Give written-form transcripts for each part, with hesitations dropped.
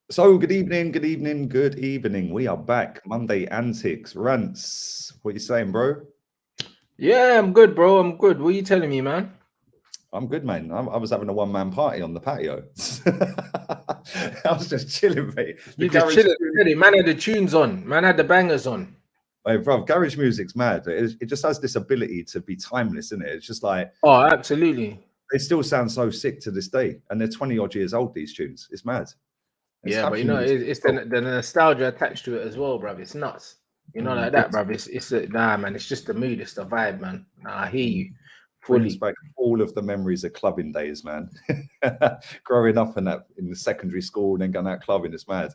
So, good evening, good evening, good evening. We are back. Monday antics, rants. What you saying, bro? Yeah, I'm good, bro. I'm good. What are you telling me, man? I'm good, man. I was having a one-man party on the patio. I was just chilling, mate. The You just garage, chilling. Man had the tunes on. Man had the bangers on. hey, bro, garage music's mad. It just has this ability to be timeless, isn't it? It's just like Oh, absolutely. they still sound so sick to this day, and they're 20 odd years old. These tunes, it's mad. It's Yeah, but happy music. it's the nostalgia attached to it as well, bruv. It's nuts. Like Big that, bruv. Nah, man. It's just the mood. It's the vibe, man. Nah, I hear mm. you Brings fully. back all of the memories of clubbing days, man. Growing up in the secondary school and then going out clubbing is mad.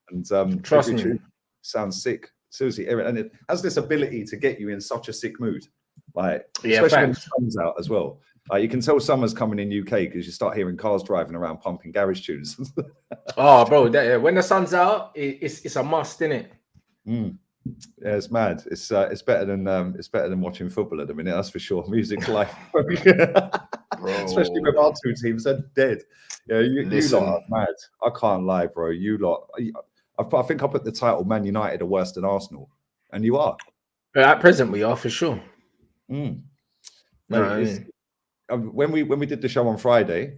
And Trust every me. tune sounds sick. Seriously, and it has this ability to get you in such a sick mood. Like, Yeah, especially when the facts. sun's out as well. You can tell summer's coming in UK because you start hearing cars driving around pumping garage tunes. Oh, bro. When the sun's out, it's a must, innit? Mm. Yeah, it's mad. It's better than watching football at the minute. That's for sure. Music's life, especially with Bro, our two teams. They're dead. Yeah, you lot are listen. mad. I can't lie, bro. You lot. I think I put the title Man United are worse than Arsenal, and you are. At present, we are for sure. Mm. No, Mate, I it's mean, when we did the show on Friday,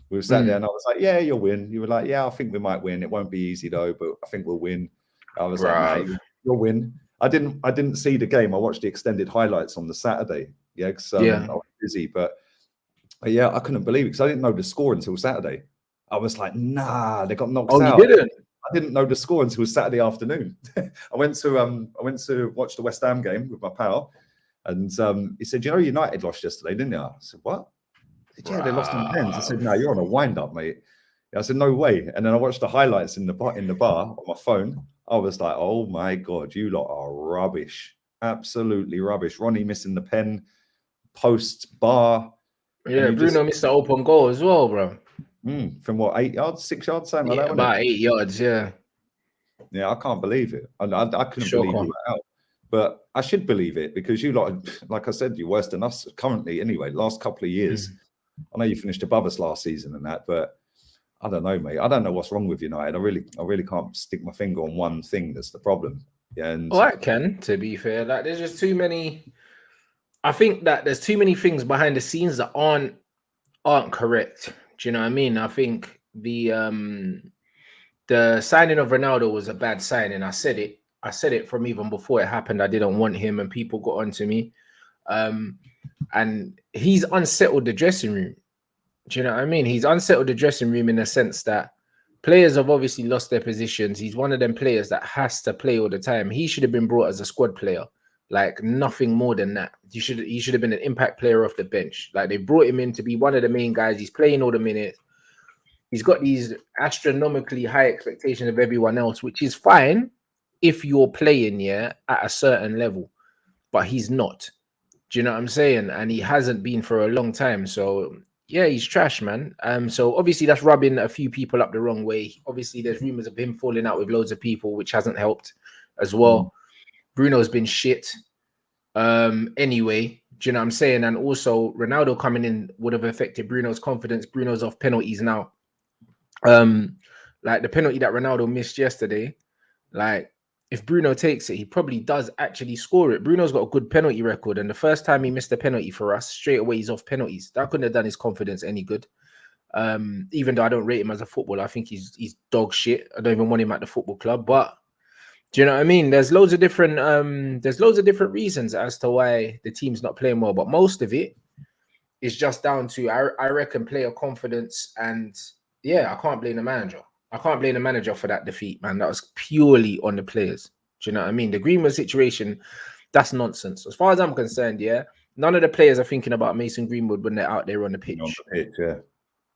we were sat there, and I was like, "Yeah, you'll win." You were like, "Yeah, I think we might win. It won't be easy though, but I think we'll win." I was like, "Nah, bruv. you'll win." I didn't see the game. I watched the extended highlights on the Saturday. Yeah, because Yeah. I was busy, but yeah, I couldn't believe it because I didn't know the score until Saturday. I was like, "Nah, they got knocked Oh, you out." didn't? I didn't know the score until Saturday afternoon. I went to watch the West Ham game with my pal, and he said, "You know, United lost yesterday, didn't you?" I said, "What?" He said, "Yeah, they lost on pens." I said, Bruv. "No, you're on a wind up, mate." I said, "No way." And then I watched the highlights in the bar on my phone. I was like, "Oh my god, you lot are rubbish, absolutely rubbish." Ronnie missing the pen, post bar, and Yeah, you just Bruno missed the open goal as well, bro. from what 8 yards, 6 yards, something like Yeah, that, wasn't it? about 8 yards. Yeah, Yeah, I can't believe it. I couldn't believe we shocker. were out. But I should believe it because you lot, like I said, you're worse than us currently anyway. Last couple of years, Mm. I know you finished above us last season and that, but I don't know, mate. I don't know what's wrong with United. I really can't stick my finger on one thing that's the problem. Yeah, and Well, I can, to be fair. Like, there's just too many. I think that there's too many things behind the scenes that aren't correct. Do you know what I mean? I think the signing of Ronaldo was a bad signing. I said it. I said it from even before it happened. I didn't want him, and people got onto me. Um, and he's unsettled the dressing room. Do you know what I mean? He's unsettled the dressing room in the sense that players have obviously lost their positions. He's one of them players that has to play all the time. He should have been brought as a squad player, like nothing more than that. He should have been an impact player off the bench. Like they brought him in to be one of the main guys. He's playing all the minutes. He's got these astronomically high expectations of everyone else, which is fine if you're playing, yeah, at a certain level. But he's not. Do you know what I'm saying? And he hasn't been for a long time. So yeah, he's trash, man. So obviously that's rubbing a few people up the wrong way. Obviously, there's rumors of him falling out with loads of people, which hasn't helped as mm, well. Bruno's been shit. Anyway, do you know what I'm saying? And also Ronaldo coming in would have affected Bruno's confidence. Bruno's off penalties now. Um, like the penalty that Ronaldo missed yesterday, like if Bruno takes it, he probably does actually score it. Bruno's got a good penalty record, and the first time he missed a penalty for us, straight away he's off penalties. That couldn't have done his confidence any good. Even though I don't rate him as a footballer, I think he's dog shit. I don't even want him at the football club. But do you know what I mean? There's loads of different reasons as to why the team's not playing well, but most of it is just down to I reckon player confidence, and yeah, I can't blame the manager. I can't blame the manager for that defeat, man. That was purely on the players. Do you know what I mean? The Greenwood situation, that's nonsense. As far as I'm concerned, yeah, none of the players are thinking about Mason Greenwood when they're out there on the on pitch. the pitch, yeah.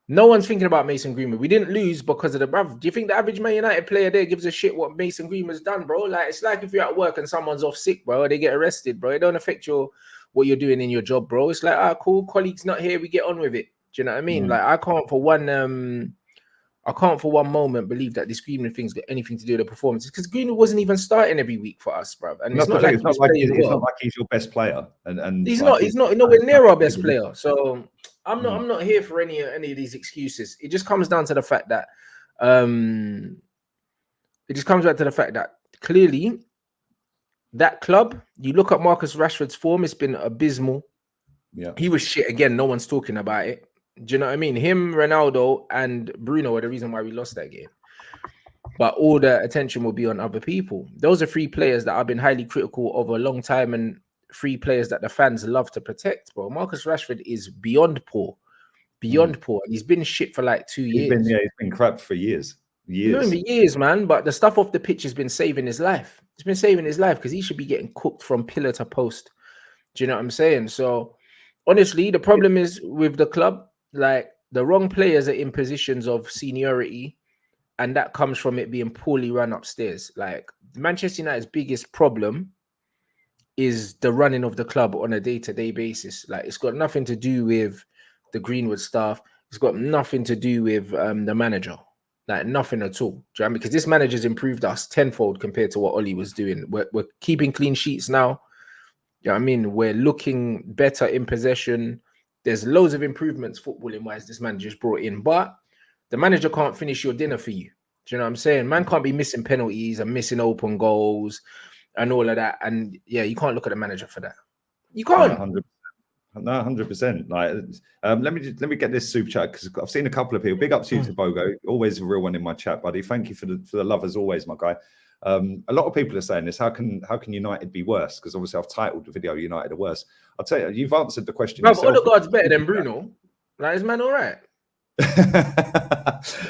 No one's thinking about Mason Greenwood. We didn't lose because of the bruv. Do you think the average Man United player there gives a shit what Mason Greenwood's done, bro? Like it's like if you're at work and someone's off sick, bro, they get arrested, bro. It don't affect what you're doing in your job, bro. It's like, cool, colleague's not here, we get on with it. Do you know what I mean? Mm. Like I can't for one moment believe that this Greenwood thing's got anything to do with the performances because Greenwood wasn't even starting every week for us, bro. And And it's that's the not thing. like It's he not was like playing it's not well. like he's your best player, and He's like not. He's not nowhere near our best player. So I'm not. I'm not here for any of these excuses. It just comes down to the fact that, um, it just comes back to the fact that clearly that club, you look at Marcus Rashford's form, it's been abysmal. Yeah. He was shit again. No one's talking about it. Do you know what I mean? Him, Ronaldo, and Bruno are the reason why we lost that game. But all the attention will be on other people. Those are three players that I've been highly critical of a long time, and three players that the fans love to protect, bro. Marcus Rashford is beyond poor. Beyond poor. He's been shit for like 2 years. He's been crap for years. Not even years, man. But the stuff off the pitch has been saving his life. It's been saving his life because he should be getting cooked from pillar to post. Do you know what I'm saying? So honestly, the problem is with the club, like the wrong players are in positions of seniority, and that comes from it being poorly run upstairs. Like Manchester United's biggest problem is the running of the club on a day-to-day basis. Like it's got nothing to do with the Greenwood staff. It's got nothing to do with the manager. Like nothing at all. Do you know what I mean? Because this manager's improved us tenfold compared to what Oli was doing. We're keeping clean sheets now. You know what I mean? We're looking better in possession. There's loads of improvements footballing wise this manager's brought in, but the manager can't finish your dinner for you. Do you know what I'm saying? Man can't be missing penalties and missing open goals and all of that. And yeah, you can't look at the manager for that. You can't. 100%. Like, let me get this super chat because I've seen a couple of people. Big up to you, Bogo. Always a real one in my chat, buddy. Thank you for the love as always, my guy. A lot of people are saying this. How can United be worse? Because obviously I've titled the video "United are worse." I'll tell you, you've answered the question. No, but Odegaard's better than Bruno. Like, is man all right?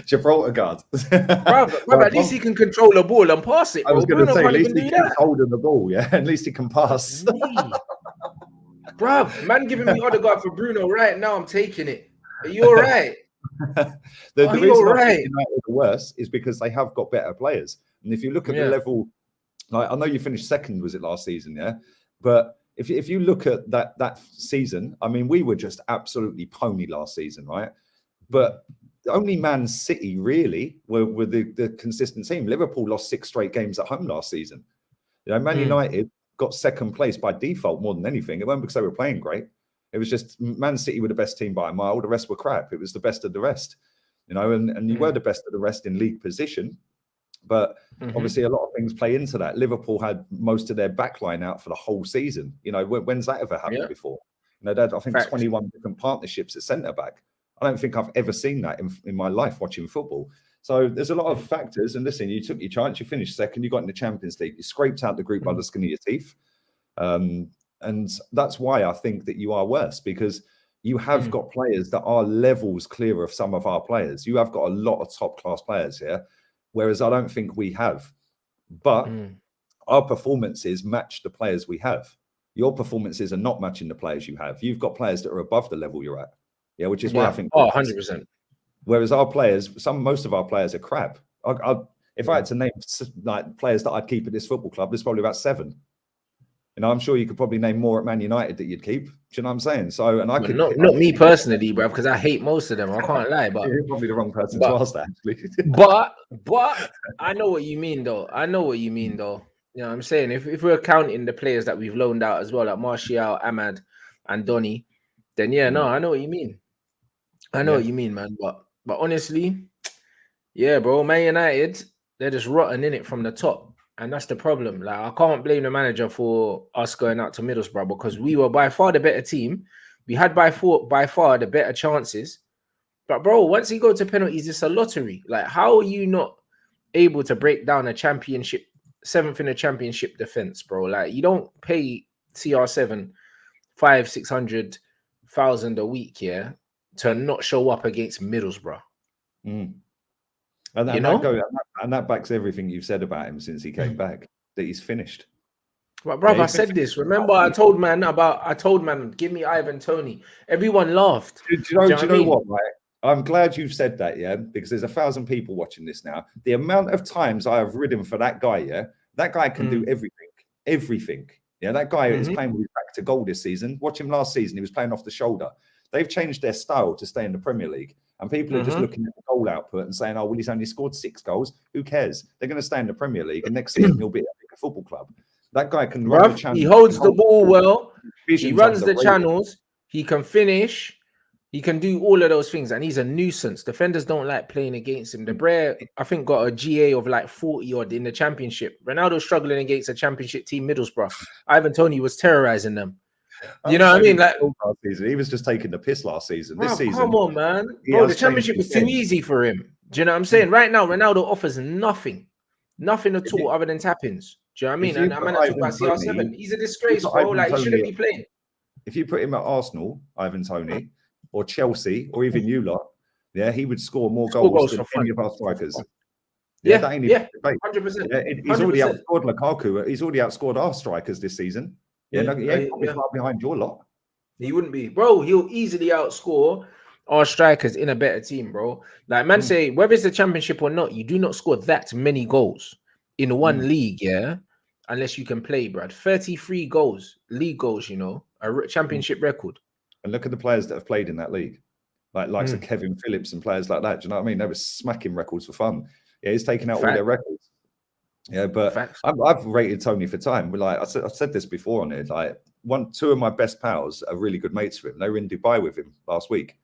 Gibraltar guard. Bro, at least he can control the ball and pass it. Bro. I was going to say, at least he can that. hold on the ball. Yeah, at least he can pass. Bro, man giving me Odegaard for Bruno right now. I'm taking it. Are you all right? The reason I think United are worse is because they have got better players. And if you look at the level, like I know you finished second, was it last season? Yeah, but if you look at that season, I mean, we were just absolutely pony last season, right? But only Man City really were the consistent team. Liverpool lost 6 straight games at home last season. You know, Man United got second place by default more than anything. It wasn't because they were playing great. It was just Man City were the best team by a mile. The rest were crap. It was the best of the rest, you know, and you were the best of the rest in league position. But obviously a lot of things play into that. Liverpool had most of their backline out for the whole season. You know, when's that ever happened before? You know, they had, I think, 21 different partnerships at centre-back. I don't think I've ever seen that in my life watching football. So there's a lot of factors. And listen, you took your chance, you finished second, you got in the Champions League, you scraped out the group by the skin of your teeth. And that's why I think that you are worse, because you have got players that are levels clear of some of our players. You have got a lot of top-class players here, whereas I don't think we have. But our performances match the players we have. Your performances are not matching the players you have. You've got players that are above the level you're at. Yeah, which is why I think 100%. Whereas our players, most of our players are crap. If I had to name like players that I'd keep at this football club, there's probably about 7. You know, I'm sure you could probably name more at Man United that you'd keep. Do you know what I'm saying? So, and I could not me personally, bro, because I hate most of them. I can't lie, but you're probably the wrong person to ask that, actually. but I know what you mean, though. You know what I'm saying? If we're counting the players that we've loaned out as well, like Martial, Ahmad, and Donny, then I know what you mean. I know what you mean, man. But honestly, bro, Man United, they're just rotten in it from the top. And that's the problem. Like, I can't blame the manager for us going out to Middlesbrough, because we were by far the better team. We had by far the better chances. But bro, once you go to penalties, it's a lottery. Like, how are you not able to break down a championship, 7th in a championship defense, bro? Like, you don't pay CR7 500,000-600,000 a week, to not show up against Middlesbrough. And that backs everything you've said about him since he came back, that he's finished. But bro, I said this. Remember, I told man, give me Ivan Toney. Everyone laughed. Do you know what, right? I'm glad you've said that, because there's 1,000 people watching this now. The amount of times I have ridden for that guy, that guy can do everything. Yeah, that guy is playing with his back to goal this season. Watch him last season; he was playing off the shoulder. They've changed their style to stay in the Premier League. And people are just looking at the goal output and saying, oh, well, he's only scored 6 goals. Who cares? They're going to stay in the Premier League, and next season he'll be at a football club. That guy can run the channels. He holds the ball well. He runs the channels. He can finish. He can do all of those things, and he's a nuisance. Defenders don't like playing against him. De Bruyne, I think, got a GA of like 40 odd in the championship. Ronaldo's struggling against a championship team, Middlesbrough. Ivan Toney was terrorizing them. You know what I mean? Like, last season, he was just taking the piss last season. This season, come on, man, bro. The championship was too easy for him. Do you know what I'm saying? Right now, Ronaldo offers nothing at all other than tap-ins. Do you know what I mean? And I'm not talking about CR7. He's a disgrace, bro. Like, he shouldn't be playing. If you put him at Arsenal, Ivan Toney, or Chelsea, or even you lot, yeah, he would score more goals than any of our strikers. Yeah, that ain't 100%. He's already outscored Lukaku. He's already outscored our strikers this season. He ain't probably far behind your lot. He wouldn't be, bro. He'll easily outscore our strikers in a better team, bro. Like, man, say whether it's the championship or not, you do not score that many goals in one league, yeah, unless you can play, Brad. 33 goals, league goals, you know, a championship record. And look at the players that have played in that league, like Kevin Phillips and players like that. Do you know what I mean? They were smacking records for fun. Yeah, he's taken out all their records. Yeah, but I've rated Tony for time. Like I said this before on it. Like two of my best pals are really good mates with him. They were in Dubai with him last week.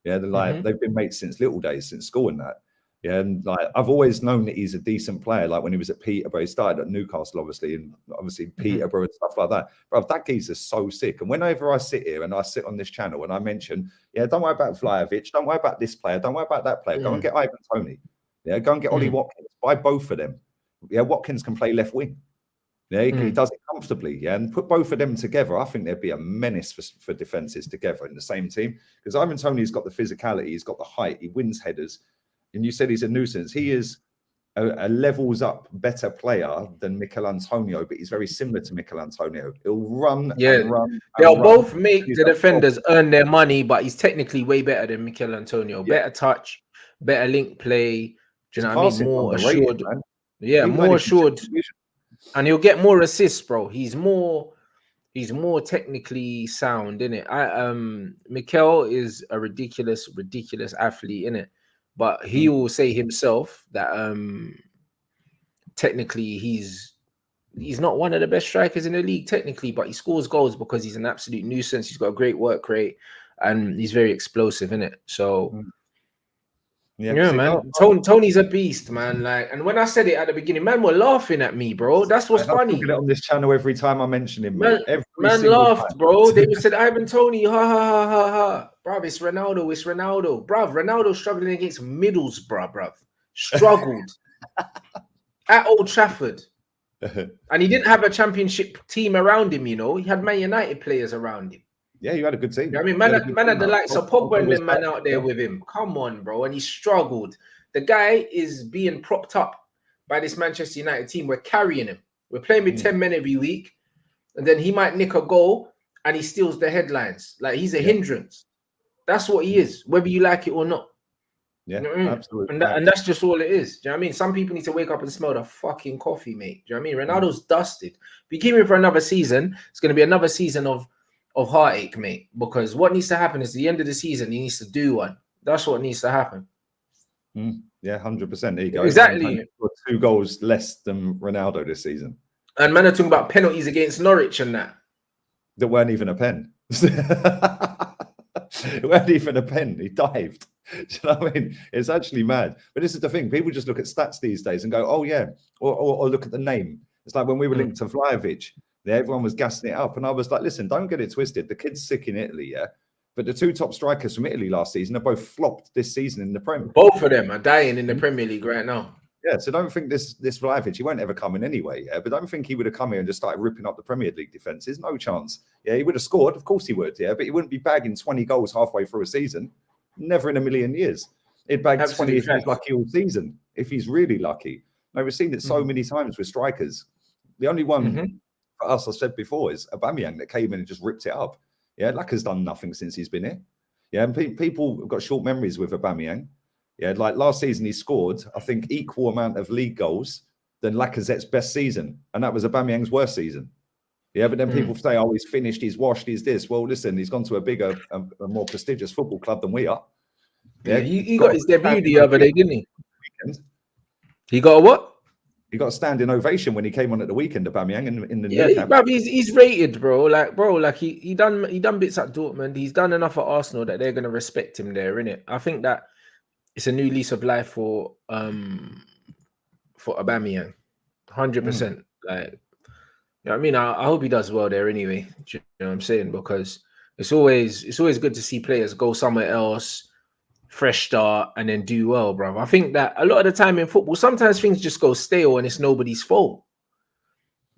Yeah, they're like they've been mates since little days, since school and that. Yeah, and like I've always known that he's a decent player. Like when he was at Peterborough, he started at Newcastle, obviously, and obviously Peterborough and stuff like that. But that geezer's so sick. And whenever I sit here and I sit on this channel and I mention, yeah, don't worry about Vlahovic, don't worry about this player, don't worry about that player. Go and get Ivan Toney. Yeah, go and get Ollie Watkins. Buy both of them. Yeah, Watkins can play left wing. Yeah, he does it comfortably. Yeah, and put both of them together. I think there'd be a menace for defenses together in the same team. Because Ivan Toney's got the physicality, he's got the height, he wins headers. And you said he's a nuisance. He is a levels up better player than Mikel Antonio, but he's very similar to Mikel Antonio. He'll run and run. They'll both make the defenders earn their money, but he's technically way better than Mikel Antonio. Yeah. Better touch, better link play. Do you know what I mean? More assured. Yeah, more assured. And he'll get more assists, bro. He's more technically sound, innit? Mikel is a ridiculous athlete, innit? But he will say himself that technically he's not one of the best strikers in the league, technically, but he scores goals because he's an absolute nuisance. He's got a great work rate and he's very explosive, innit? So yeah, man. Tony's a beast, man. Like, and when I said it at the beginning, man were laughing at me, bro. That's what's funny. I on this channel every time I mention him, man. Man laughed, time. Bro. They said Ivan Toney, ha ha ha ha ha. Bruv, it's Ronaldo. Bruv, Ronaldo struggling against Middlesbrough, bruv. Struggled at Old Trafford. And he didn't have a championship team around him, you know. He had Man United players around him. Yeah, you had a good team. You know I mean, man had the likes of Pogba and them man out there with him. Come on, bro. And he struggled. The guy is being propped up by this Manchester United team. We're carrying him. We're playing with 10 men every week. And then he might nick a goal and he steals the headlines. Like, he's a hindrance. That's what he is, whether you like it or not. Yeah, you know what I mean? Absolutely. And that's just all it is. Do you know what I mean? Some people need to wake up and smell the fucking coffee, mate. Do you know what I mean? Ronaldo's dusted. If you keep him for another season, it's going to be another season of heartache, mate. Because what needs to happen is the end of the season, he needs to do one. That's what needs to happen. Yeah, 100%. There you go. Exactly. 2 goals less than Ronaldo this season. And man are talking about penalties against Norwich and that. That weren't even a pen. It weren't even a pen. He dived. Do you know what I mean? It's actually mad. But this is the thing. People just look at stats these days and go, oh, yeah. Or look at the name. It's like when we were linked to Vlahovic, everyone was gassing it up. And I was like, listen, don't get it twisted. The kid's sick in Italy, yeah? But the 2 top strikers from Italy last season are both flopped this season in the Premier. Both of them are dying in the Premier League right now. Yeah, so don't think this Vlahovic, he won't ever come in anyway, yeah? But don't think he would have come here and just started ripping up the Premier League defences. No chance. Yeah, he would have scored. Of course he would, yeah? But he wouldn't be bagging 20 goals halfway through a season. Never in a million years. He'd bag 20 if he's lucky all season, if he's really lucky. Now, we've seen it so many times with strikers. The only one for us, I said before, is Aubameyang that came in and just ripped it up. Yeah, Laka's done nothing since he's been here. Yeah, and people have got short memories with Aubameyang. Yeah, like last season he scored, I think, equal amount of league goals than Lacazette's best season. And that was Aubameyang's worst season. Yeah, but then people say, oh, he's finished, he's washed, he's this. Well, listen, he's gone to a bigger, a more prestigious football club than we are. Yeah, he got his debut the other day, didn't he? He got a what? He got a standing ovation when he came on at the weekend, Aubameyang, in the Yeah, new camp. bruv, he's rated, bro. Like he done bits at Dortmund. He's done enough at Arsenal that they're gonna respect him there, innit? I think that it's a new lease of life for Aubameyang, 100%. Like, you know what I mean? I hope he does well there anyway. Do you know what I'm saying? Because it's always good to see players go somewhere else, fresh start, and then do well, bro. I think that a lot of the time in football, sometimes things just go stale and it's nobody's fault.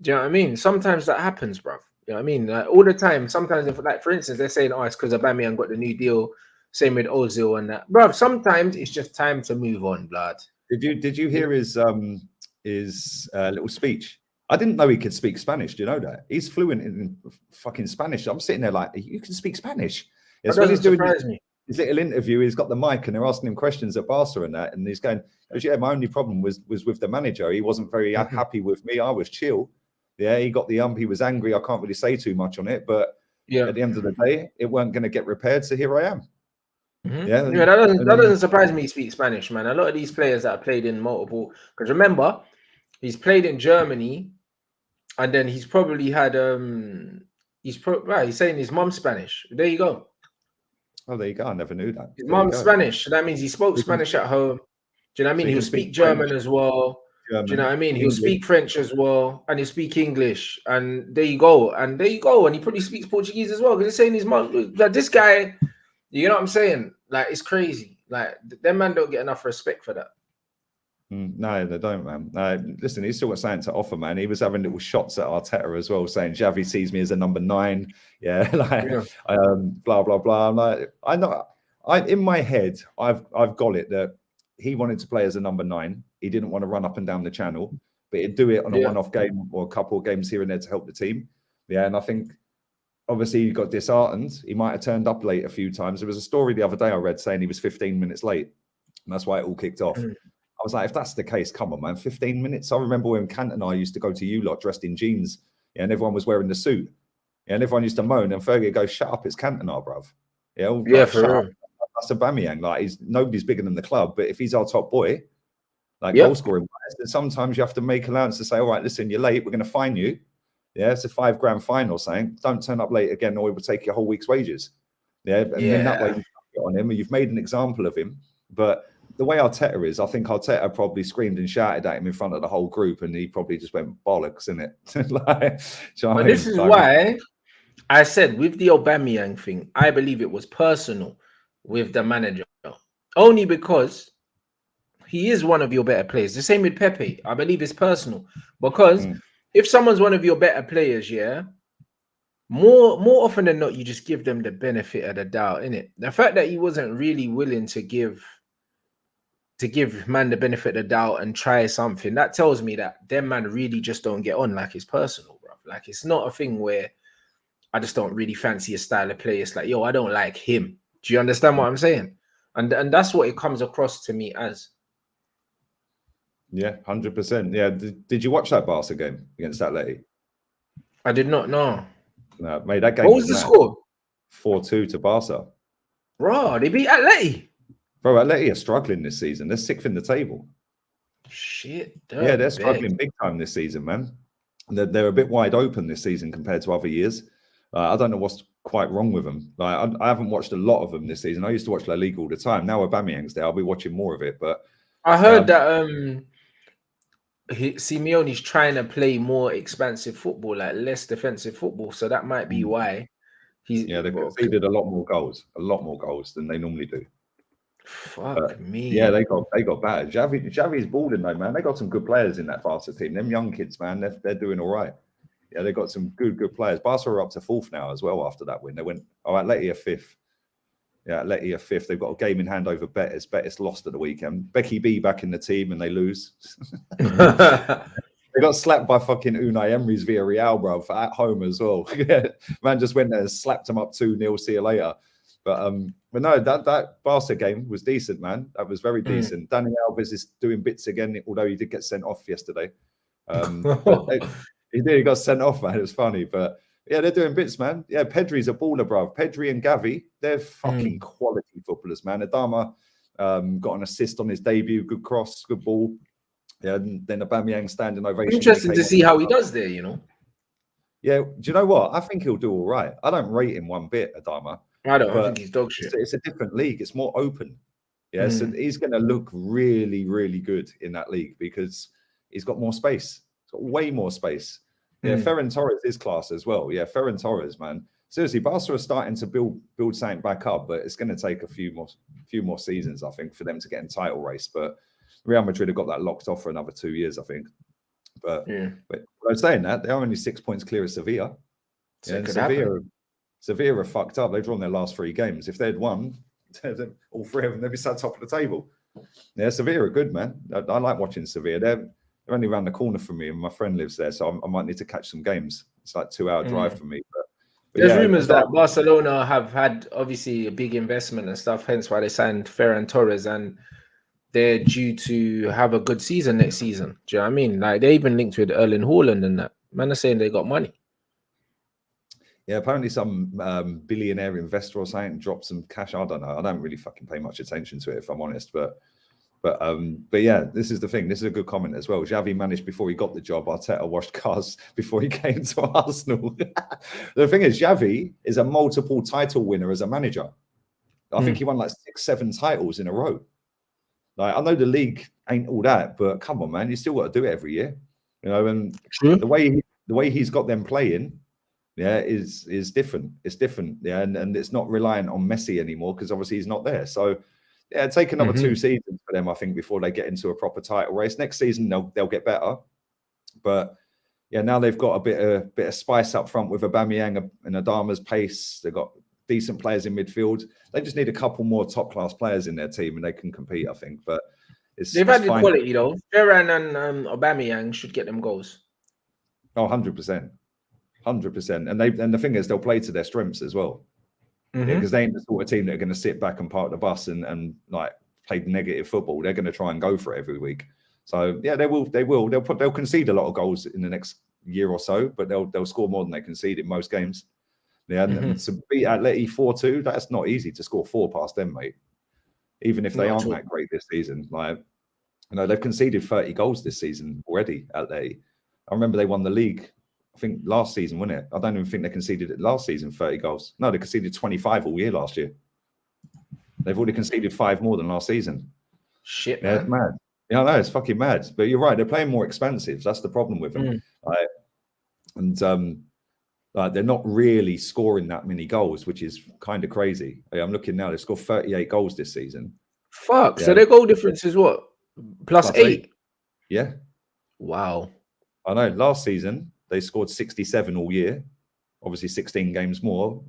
Do you know what I mean? Sometimes that happens, bro. You know what I mean? Like, all the time. Sometimes, if, like, for instance, they're saying, "Oh, it's because Aubameyang got the new deal." Same with Ozil and that, bro. Sometimes it's just time to move on, blood. Did you hear his little speech? I didn't know he could speak Spanish. Do you know that? He's fluent in fucking Spanish. I'm sitting there like, you can speak Spanish. It's when he's doing his little interview. He's got the mic and they're asking him questions at Barca and that, and he's going, "Yeah, my only problem was with the manager. He wasn't very happy with me. I was chill. Yeah, he got the ump. He was angry. I can't really say too much on it, but at the end of the day, it weren't going to get repaired. So here I am." Yeah, that doesn't surprise me. He speaks Spanish, man. A lot of these players that have played in multiple, because remember, he's played in Germany, and then he's probably had he's saying his mom's Spanish. There you go. Oh, there you go. I never knew that. His mom's Spanish. So that means he spoke Spanish at home. Do you know what I mean? He'll speak German as well. Do you know what I mean? He'll speak French as well, and he'll speak English. And there you go. And he probably speaks Portuguese as well. Because he's saying his mom, like, this guy, you know what I'm saying? Like, it's crazy. Like, them man don't get enough respect for that. No, they don't, man. Listen, he's still got something to offer, man. He was having little shots at Arteta as well, saying Xavi sees me as a number 9. Yeah, blah blah blah. I'm like, in my head, I've got it that he wanted to play as a number 9. He didn't want to run up and down the channel, but he'd do it on a one-off game or a couple of games here and there to help the team. Yeah, and I think obviously he got disheartened. He might have turned up late a few times. There was a story the other day I read saying he was 15 minutes late, and that's why it all kicked off. I was like, if that's the case, come on, man, 15 minutes. I remember when Kant and I used to go to U-Lot dressed in jeans, and everyone was wearing the suit. And everyone used to moan, and Fergie goes, "Shut up, it's Cantona, bruv." For real. That's Aubameyang. Like, nobody's bigger than the club, but if he's our top boy, like goal scoring wise, then sometimes you have to make allowance to say, "All right, listen, you're late. We're going to fine you. Yeah, it's a $5,000 fine or something. Don't turn up late again, or we will take your whole week's wages." Yeah, and then that way you get on him, and you've made an example of him. But the way Arteta is, I think Arteta probably screamed and shouted at him in front of the whole group, and he probably just went bollocks, innit? But this is why I said with the Aubameyang thing, I believe it was personal with the manager, only because he is one of your better players. The same with Pepe. I believe it's personal because if someone's one of your better players, more often than not, you just give them the benefit of the doubt, innit? The fact that he wasn't really willing to give man the benefit of the doubt and try something, that tells me that them man really just don't get on. Like, it's personal, bro. Like, it's not a thing where I just don't really fancy a style of play. It's like, yo, I don't like him. Do you understand what I'm saying? And that's what it comes across to me as. Yeah, 100%. Yeah. Did you watch that Barca game against Atleti? I did not know. No, mate, that game. What was the score? 4-2 to Barca. Bro, they beat Atleti. Bro, Atleti are struggling this season. They're 6th in the table. Shit. Yeah, they're struggling big time this season, man. They're a bit wide open this season compared to other years. I don't know what's quite wrong with them. Like, I haven't watched a lot of them this season. I used to watch La Liga all the time. Now Aubameyang's there, I'll be watching more of it. But I heard that Simeone's trying to play more expansive football, like less defensive football. So that might be why they've conceded a lot more goals than they normally do. Fuck me. Yeah, they got bad. Xavi's balling though, man. They got some good players in that Barca team. Them young kids, man, they're doing all right. Yeah, they got some good players. Barca are up to 4th now as well after that win. They went, Atleti are 5th. Yeah, Atleti are 5th. They've got a game in hand over Betis. Betis lost at the weekend. Becky B back in the team and they lose. They got slapped by fucking Unai Emery's Villarreal, bro, at home as well. Yeah, man just went there and slapped him up 2-0. See you later. But no, that Barca game was decent, man. That was very decent. Dani Alves is doing bits again, although he did get sent off yesterday. He did. He got sent off, man. It was funny, but yeah, they're doing bits, man. Yeah, Pedri's a baller, bro. Pedri and Gavi, they're fucking quality footballers, man. Adama got an assist on his debut. Good cross, good ball. Yeah, and then Aubameyang standing ovation. Interesting to see how he does there, you know. Yeah, do you know what? I think he'll do all right. I don't rate him one bit, Adama. I don't. I But think he's dog shit. it's a different league. It's more open. Yeah, so he's going to look really, really good in that league because he's got more space. He's got way more space. Yeah, Ferran Torres is class as well. Yeah, Ferran Torres, man. Seriously, Barca are starting to build something back up, but it's going to take a few more seasons, I think, for them to get in title race. But Real Madrid have got that locked off for another 2 years, I think. But I was saying that they're only 6 points clear of Sevilla. So yeah, Sevilla are fucked up. They've drawn their last 3 games. If they'd won, all 3 of them, they'd be sat top of the table. Yeah, Sevilla are good, man. I like watching Sevilla. They're only around the corner from me, and my friend lives there, so I might need to catch some games. It's like 2-hour drive for me. But there's rumors that Barcelona have had obviously a big investment and stuff, hence why they signed Ferran Torres, and they're due to have a good season next season. Do you know what I mean? Like they even linked with Erling Haaland and that. Man are saying they got money. Yeah, apparently some billionaire investor or something dropped some cash. I don't know. I don't really fucking pay much attention to it, if I'm honest. But yeah, this is the thing. This is a good comment as well. Xavi managed before he got the job. Arteta washed cars before he came to Arsenal. The thing is, Xavi is a multiple title winner as a manager. I think he won like 6-7 titles in a row. Like, I know the league ain't all that, but come on, man, you still got to do it every year, you know. And the way he's got them playing, yeah, is different. It's different, yeah, and it's not reliant on Messi anymore because obviously he's not there. So yeah, take another 2 seasons for them, I think, before they get into a proper title race. Next season they'll get better, but yeah, now they've got a bit of spice up front with Aubameyang and Adama's pace. They've got decent players in midfield. They just need a couple more top class players in their team, and they can compete, I think. But they've added quality though. Ferran and Aubameyang should get them goals. Oh, 100%. 100%. And the thing is, they'll play to their strengths as well. Because they ain't the sort of team that are going to sit back and park the bus and like play negative football. They're going to try and go for it every week. So yeah, they'll concede a lot of goals in the next year or so, but they'll score more than they concede in most games. Yeah, and to beat Atleti 4-2, that's not easy to score 4 past them, mate. Even if they aren't that great this season, like, you know, they've conceded 30 goals this season already. Atleti, I remember they won the league, I think last season, wasn't it? I don't even think they conceded it last season 30 goals. No, they conceded 25 all year last year. They've already conceded 5 more than last season. Shit, yeah, man. it's mad. Yeah, I know, it's fucking mad. But you're right, they're playing more expensive. That's the problem with them. They're not really scoring that many goals, which is kind of crazy. I'm looking now; they scored 38 goals this season. Fuck! Yeah. So their goal difference is what? Plus 8. Yeah. Wow. I know. Last season they scored 67 all year. Obviously, 16 games more,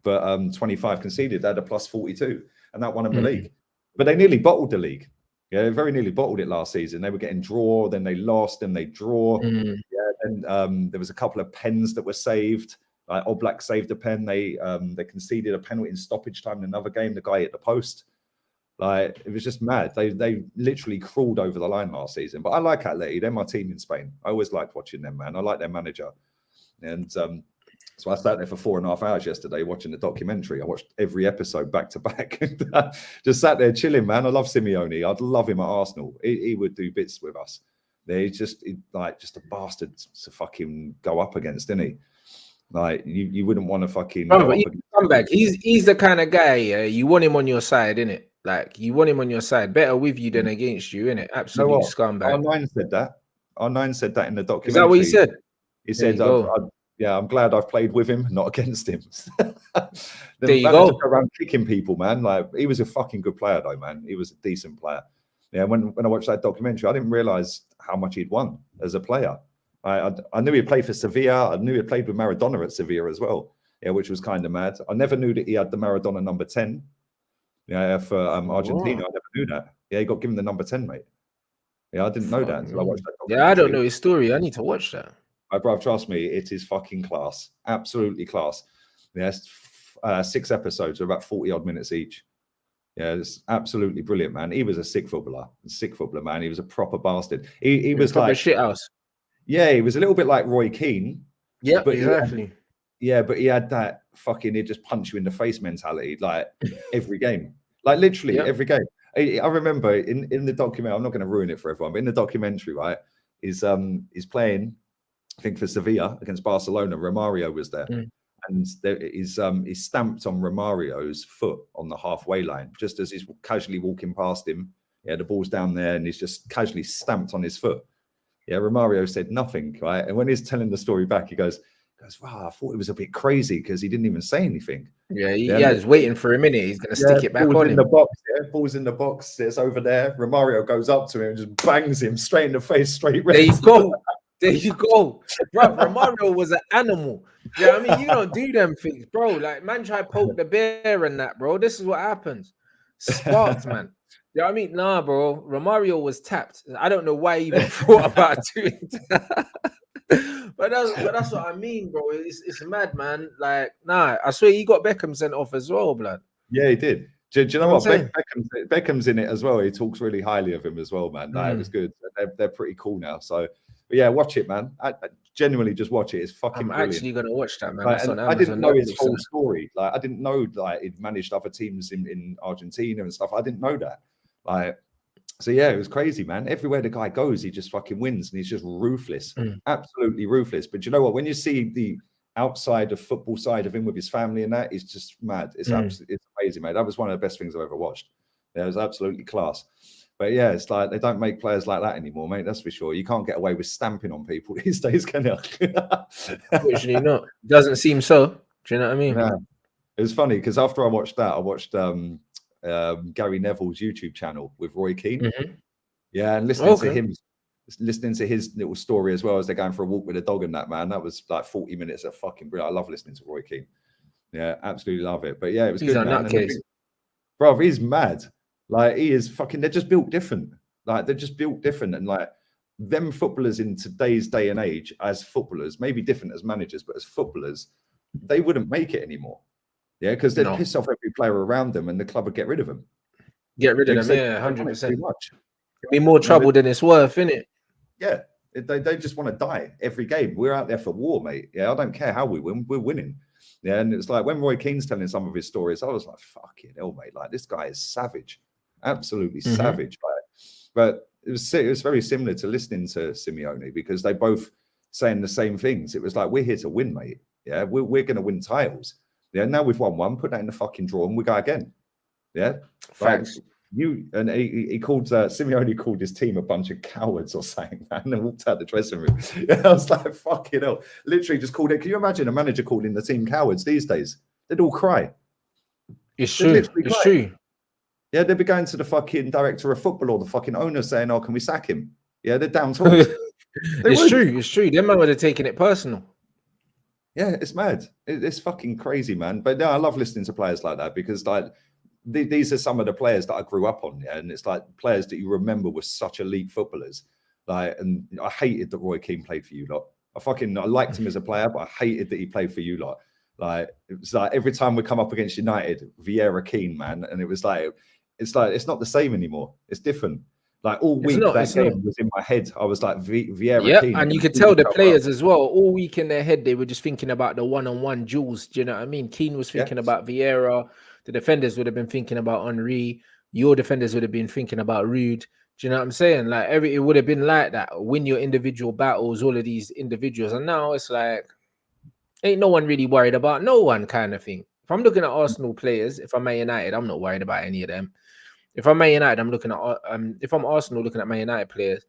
but 25 conceded. They had a plus 42, and that won them the league. But they nearly bottled the league. Yeah, they very nearly bottled it last season. They were getting draw, then they lost, then they draw. Yeah, and there was a couple of pens that were saved. Like Oblak saved a pen. They conceded a penalty in stoppage time in another game. The guy hit the post. Like, it was just mad. They literally crawled over the line last season. But I like Atleti. They're my team in Spain. I always liked watching them, man. I like their manager. And so I sat there for 4.5 hours yesterday watching the documentary. I watched every episode back to back. Just sat there chilling, man. I love Simeone. I'd love him at Arsenal. He would do bits with us. He's just a bastard to fucking go up against, isn't he? Like, you wouldn't want to fucking come back. He's the kind of guy, you want him on your side, innit? Like, you want him on your side. Better with you than against you, innit? Absolute scumbag. R9 said that. R9 said that in the documentary. Is that what he said? He said, I'm glad I've played with him, not against him. There you go. Around kicking people, man. Like, he was a fucking good player, though, man. He was a decent player. Yeah, when I watched that documentary, I didn't realize how much he'd won as a player. I knew he played for Sevilla. I knew he played with Maradona at Sevilla as well. Yeah, which was kind of mad. I never knew that he had the Maradona number 10. Yeah, for Argentina. I never knew that. Yeah, he got given the number 10, mate. Yeah, I didn't know that until I watched that documentary. Yeah, I don't know his story. I need to watch that. My brother, trust me, it is fucking class. Absolutely class. Yes, 6 episodes, about 40 odd minutes each. Yeah, it's absolutely brilliant, man. He was a sick footballer, man. He was a proper bastard. He was like a shit house. Yeah, he was a little bit like Roy Keane. Yeah, but exactly. But he had that fucking, he'd just punch you in the face mentality, like every game, like literally every game. I remember in the documentary, I'm not going to ruin it for everyone, but in the documentary, right, he's playing, I think, for Sevilla against Barcelona. Romario was there. And he's stamped on Romario's foot on the halfway line, just as he's casually walking past him. Yeah, the ball's down there, and he's just casually stamped on his foot. Yeah, Romario said nothing, right? And when he's telling the story back, he goes, wow, I thought it was a bit crazy because he didn't even say anything. Yeah, he's waiting for a minute. He's going to stick it back on him. The box, ball's in the box. It's over there. Romario goes up to him and just bangs him straight in the face, straight red. There you go. There you go. Bro, Romario was an animal. Yeah, I mean, you don't do them things, bro. Like, man, try to poke the bear and that, bro. This is what happens. Sparks, man. Yeah, I mean, nah, bro. Romario was tapped. I don't know why he even thought about doing that. But that's what I mean, bro. It's mad, man. Like, nah, I swear he got Beckham sent off as well, blood. Yeah, he did. Do you know what? Beckham's in it as well. He talks really highly of him as well, man. Nah, it was good. They're pretty cool now. So, but yeah, watch it, man. I genuinely just watch it. It's fucking brilliant. Actually gonna watch that, man. Like, I didn't know his whole story. Like, I didn't know like he'd managed other teams in Argentina and stuff. I didn't know that. Like, so yeah, it was crazy, man. Everywhere the guy goes, he just fucking wins, and he's just ruthless, absolutely ruthless. But you know what? When you see the outside of football side of him with his family and that, he's just mad. It's absolutely, it's amazing, mate. That was one of the best things I've ever watched. Yeah, it was absolutely class. But yeah, it's like they don't make players like that anymore, mate. That's for sure. You can't get away with stamping on people these days, can you? Unfortunately not. Doesn't seem so. Do you know what I mean? Yeah. It was funny because after I watched that, I watched Gary Neville's YouTube channel with Roy Keane. Yeah, and listening to his little story as well as they're going for a walk with a dog and that, man. That was like 40 minutes of fucking brilliant. I love listening to Roy Keane. Yeah, absolutely love it. But yeah, it was good, man. Bro, he's mad. Like, he is fucking, they're just built different. Like, they're just built different. And like, them footballers in today's day and age, as footballers, maybe different as managers, but as footballers, they wouldn't make it anymore. Yeah, because they'd piss off every player around them and the club would get rid of them. Get rid of them, yeah, 100%. It'd be more trouble than it's worth, innit? Yeah, they just want to die every game. We're out there for war, mate. Yeah, I don't care how we win, we're winning. Yeah, and it's like when Roy Keane's telling some of his stories, I was like, fucking hell, mate. Like, this guy is savage. Absolutely savage. But it was very similar to listening to Simeone because they both saying the same things. It was like, we're here to win, mate. Yeah, we're going to win titles. Yeah, now we've won one, put that in the fucking drawer and we go again. Yeah, facts. And he called Simeone called his team a bunch of cowards or something, man, and walked out the dressing room. Yeah, I was like, fucking hell. Literally just called it. Can you imagine a manager calling the team cowards these days? They'd all cry. It's true. It's true. Yeah, they'd be going to the fucking director of football or the fucking owner saying, "Oh, can we sack him?" Yeah, they're down tools. It's true. It's true. Them man would have taken it personal. Yeah, it's mad. It's fucking crazy, man. But no, I love listening to players like that because like these are some of the players that I grew up on. Yeah, and it's like players that you remember were such elite footballers. Like, and I hated that Roy Keane played for you lot. I liked him as a player, but I hated that he played for you lot. Like, it was like every time we come up against United, Vieira Keane, man, and it was like it's not the same anymore. It's different. Like all week that game was in my head. I was like Vieira Keane. And you could tell the players as well. All week in their head, they were just thinking about the one-on-one duels. Do you know what I mean? Keane was thinking about Vieira. The defenders would have been thinking about Henry. Your defenders would have been thinking about Rude. Do you know what I'm saying? Like it would have been like that. Win your individual battles, all of these individuals. And now it's like, ain't no one really worried about no one kind of thing. If I'm looking at Arsenal players, if I'm Man United, I'm not worried about any of them. If I'm Man United, I'm looking at if I'm Arsenal looking at Man United players,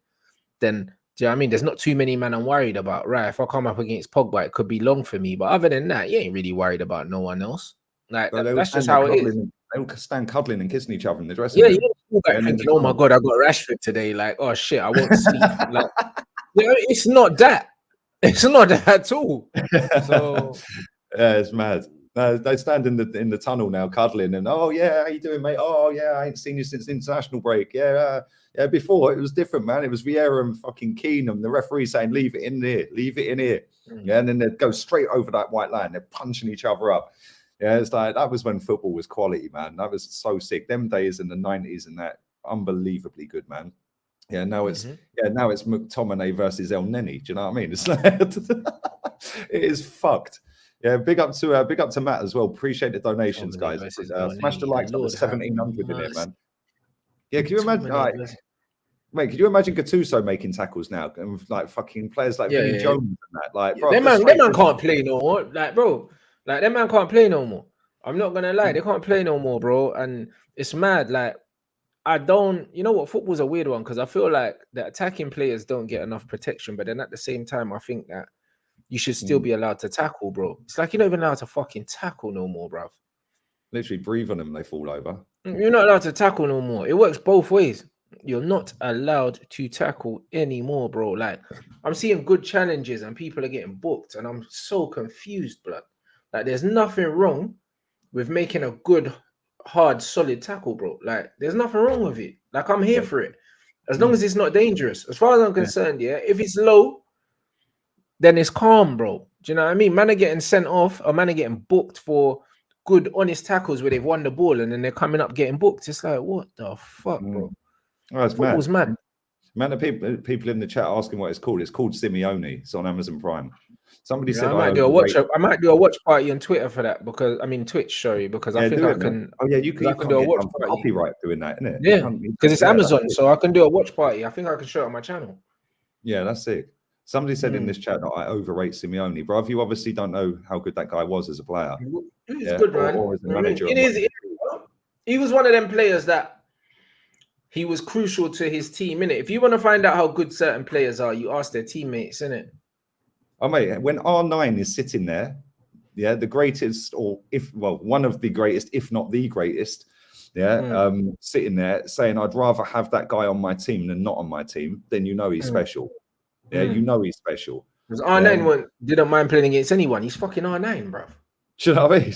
then do you know what I mean? There's not too many man I'm worried about. Right. If I come up against Pogba, it could be long for me. But other than that, you ain't really worried about no one else. Like that's just how it is. They all stand cuddling and kissing each other in the dressing room. Yeah, thinking, oh my god, I got Rashford today. Like, oh shit, I won't sleep. Like, you know, it's not that. It's not that at all. So yeah, it's mad. No, they stand in the tunnel now, cuddling, and oh yeah, how you doing, mate? Oh yeah, I ain't seen you since the international break. Yeah, before it was different, man. It was Vieira and fucking Keane and the referee saying, "Leave it in there, leave it in here." Yeah, and then they'd go straight over that white line. They're punching each other up. Yeah, it's like that was when football was quality, man. That was so sick. Them days in the 90s and that, unbelievably good, man. Yeah, now it's McTominay versus El Neni. Do you know what I mean? It's like it is fucked. Yeah, big up to Matt as well. Appreciate the donations, guys. Smash the likes up to 1,700 in it, man. Yeah, can you Too imagine? many of us. Mate, could you imagine Gattuso making tackles now? And like fucking players like Yeah, Vinnie yeah. Jones and that. Like, bro, Them just man, straight. can't play no more. Like, bro, like them man can't play no more. I'm not gonna lie, they can't play no more, bro. And it's mad. Like, I don't, you know what? Football's a weird one because I feel like the attacking players don't get enough protection, but then at the same time, I think that you should still be allowed to tackle, bro. It's like you're not even allowed to fucking tackle no more, bro. Literally breathe on them, they fall over. You're not allowed to tackle no more. It works both ways. You're not allowed to tackle anymore, bro. Like, I'm seeing good challenges and people are getting booked, and I'm so confused, blood. Like, there's nothing wrong with making a good, hard, solid tackle, bro. Like, there's nothing wrong with it. Like, I'm here for it. As long as it's not dangerous. As far as I'm concerned, yeah. If it's low, then it's calm, bro. Do you know what I mean? Man are getting sent off, or man are getting booked for good, honest tackles where they've won the ball and then they're coming up getting booked. It's like, what the fuck, bro? Oh, it's mad. Football's mad. Man, the people in the chat asking what it's called. It's called Simeone. It's on Amazon Prime. Somebody said I might do a watch party on Twitter for that because Twitch, sorry, because I think I can. Oh yeah, you can do a watch party. Copyright doing that, isn't it? Yeah, because it's Amazon, so I can do a watch party. I think I can show it on my channel. Yeah, that's it. Somebody said in this chat that I overrate Simeone, bro. You obviously don't know how good that guy was as a player. He's good, man. Or as a manager. He was one of them players that he was crucial to his team, innit? If you want to find out how good certain players are, you ask their teammates, innit? Oh, mate, when R9 is sitting there, yeah, the greatest, or one of the greatest, if not the greatest, sitting there saying, I'd rather have that guy on my team than not on my team, then you know he's special. Yeah, you know he's special. Because R9 didn't mind playing against anyone. He's fucking R9, bro. Do you know what I mean?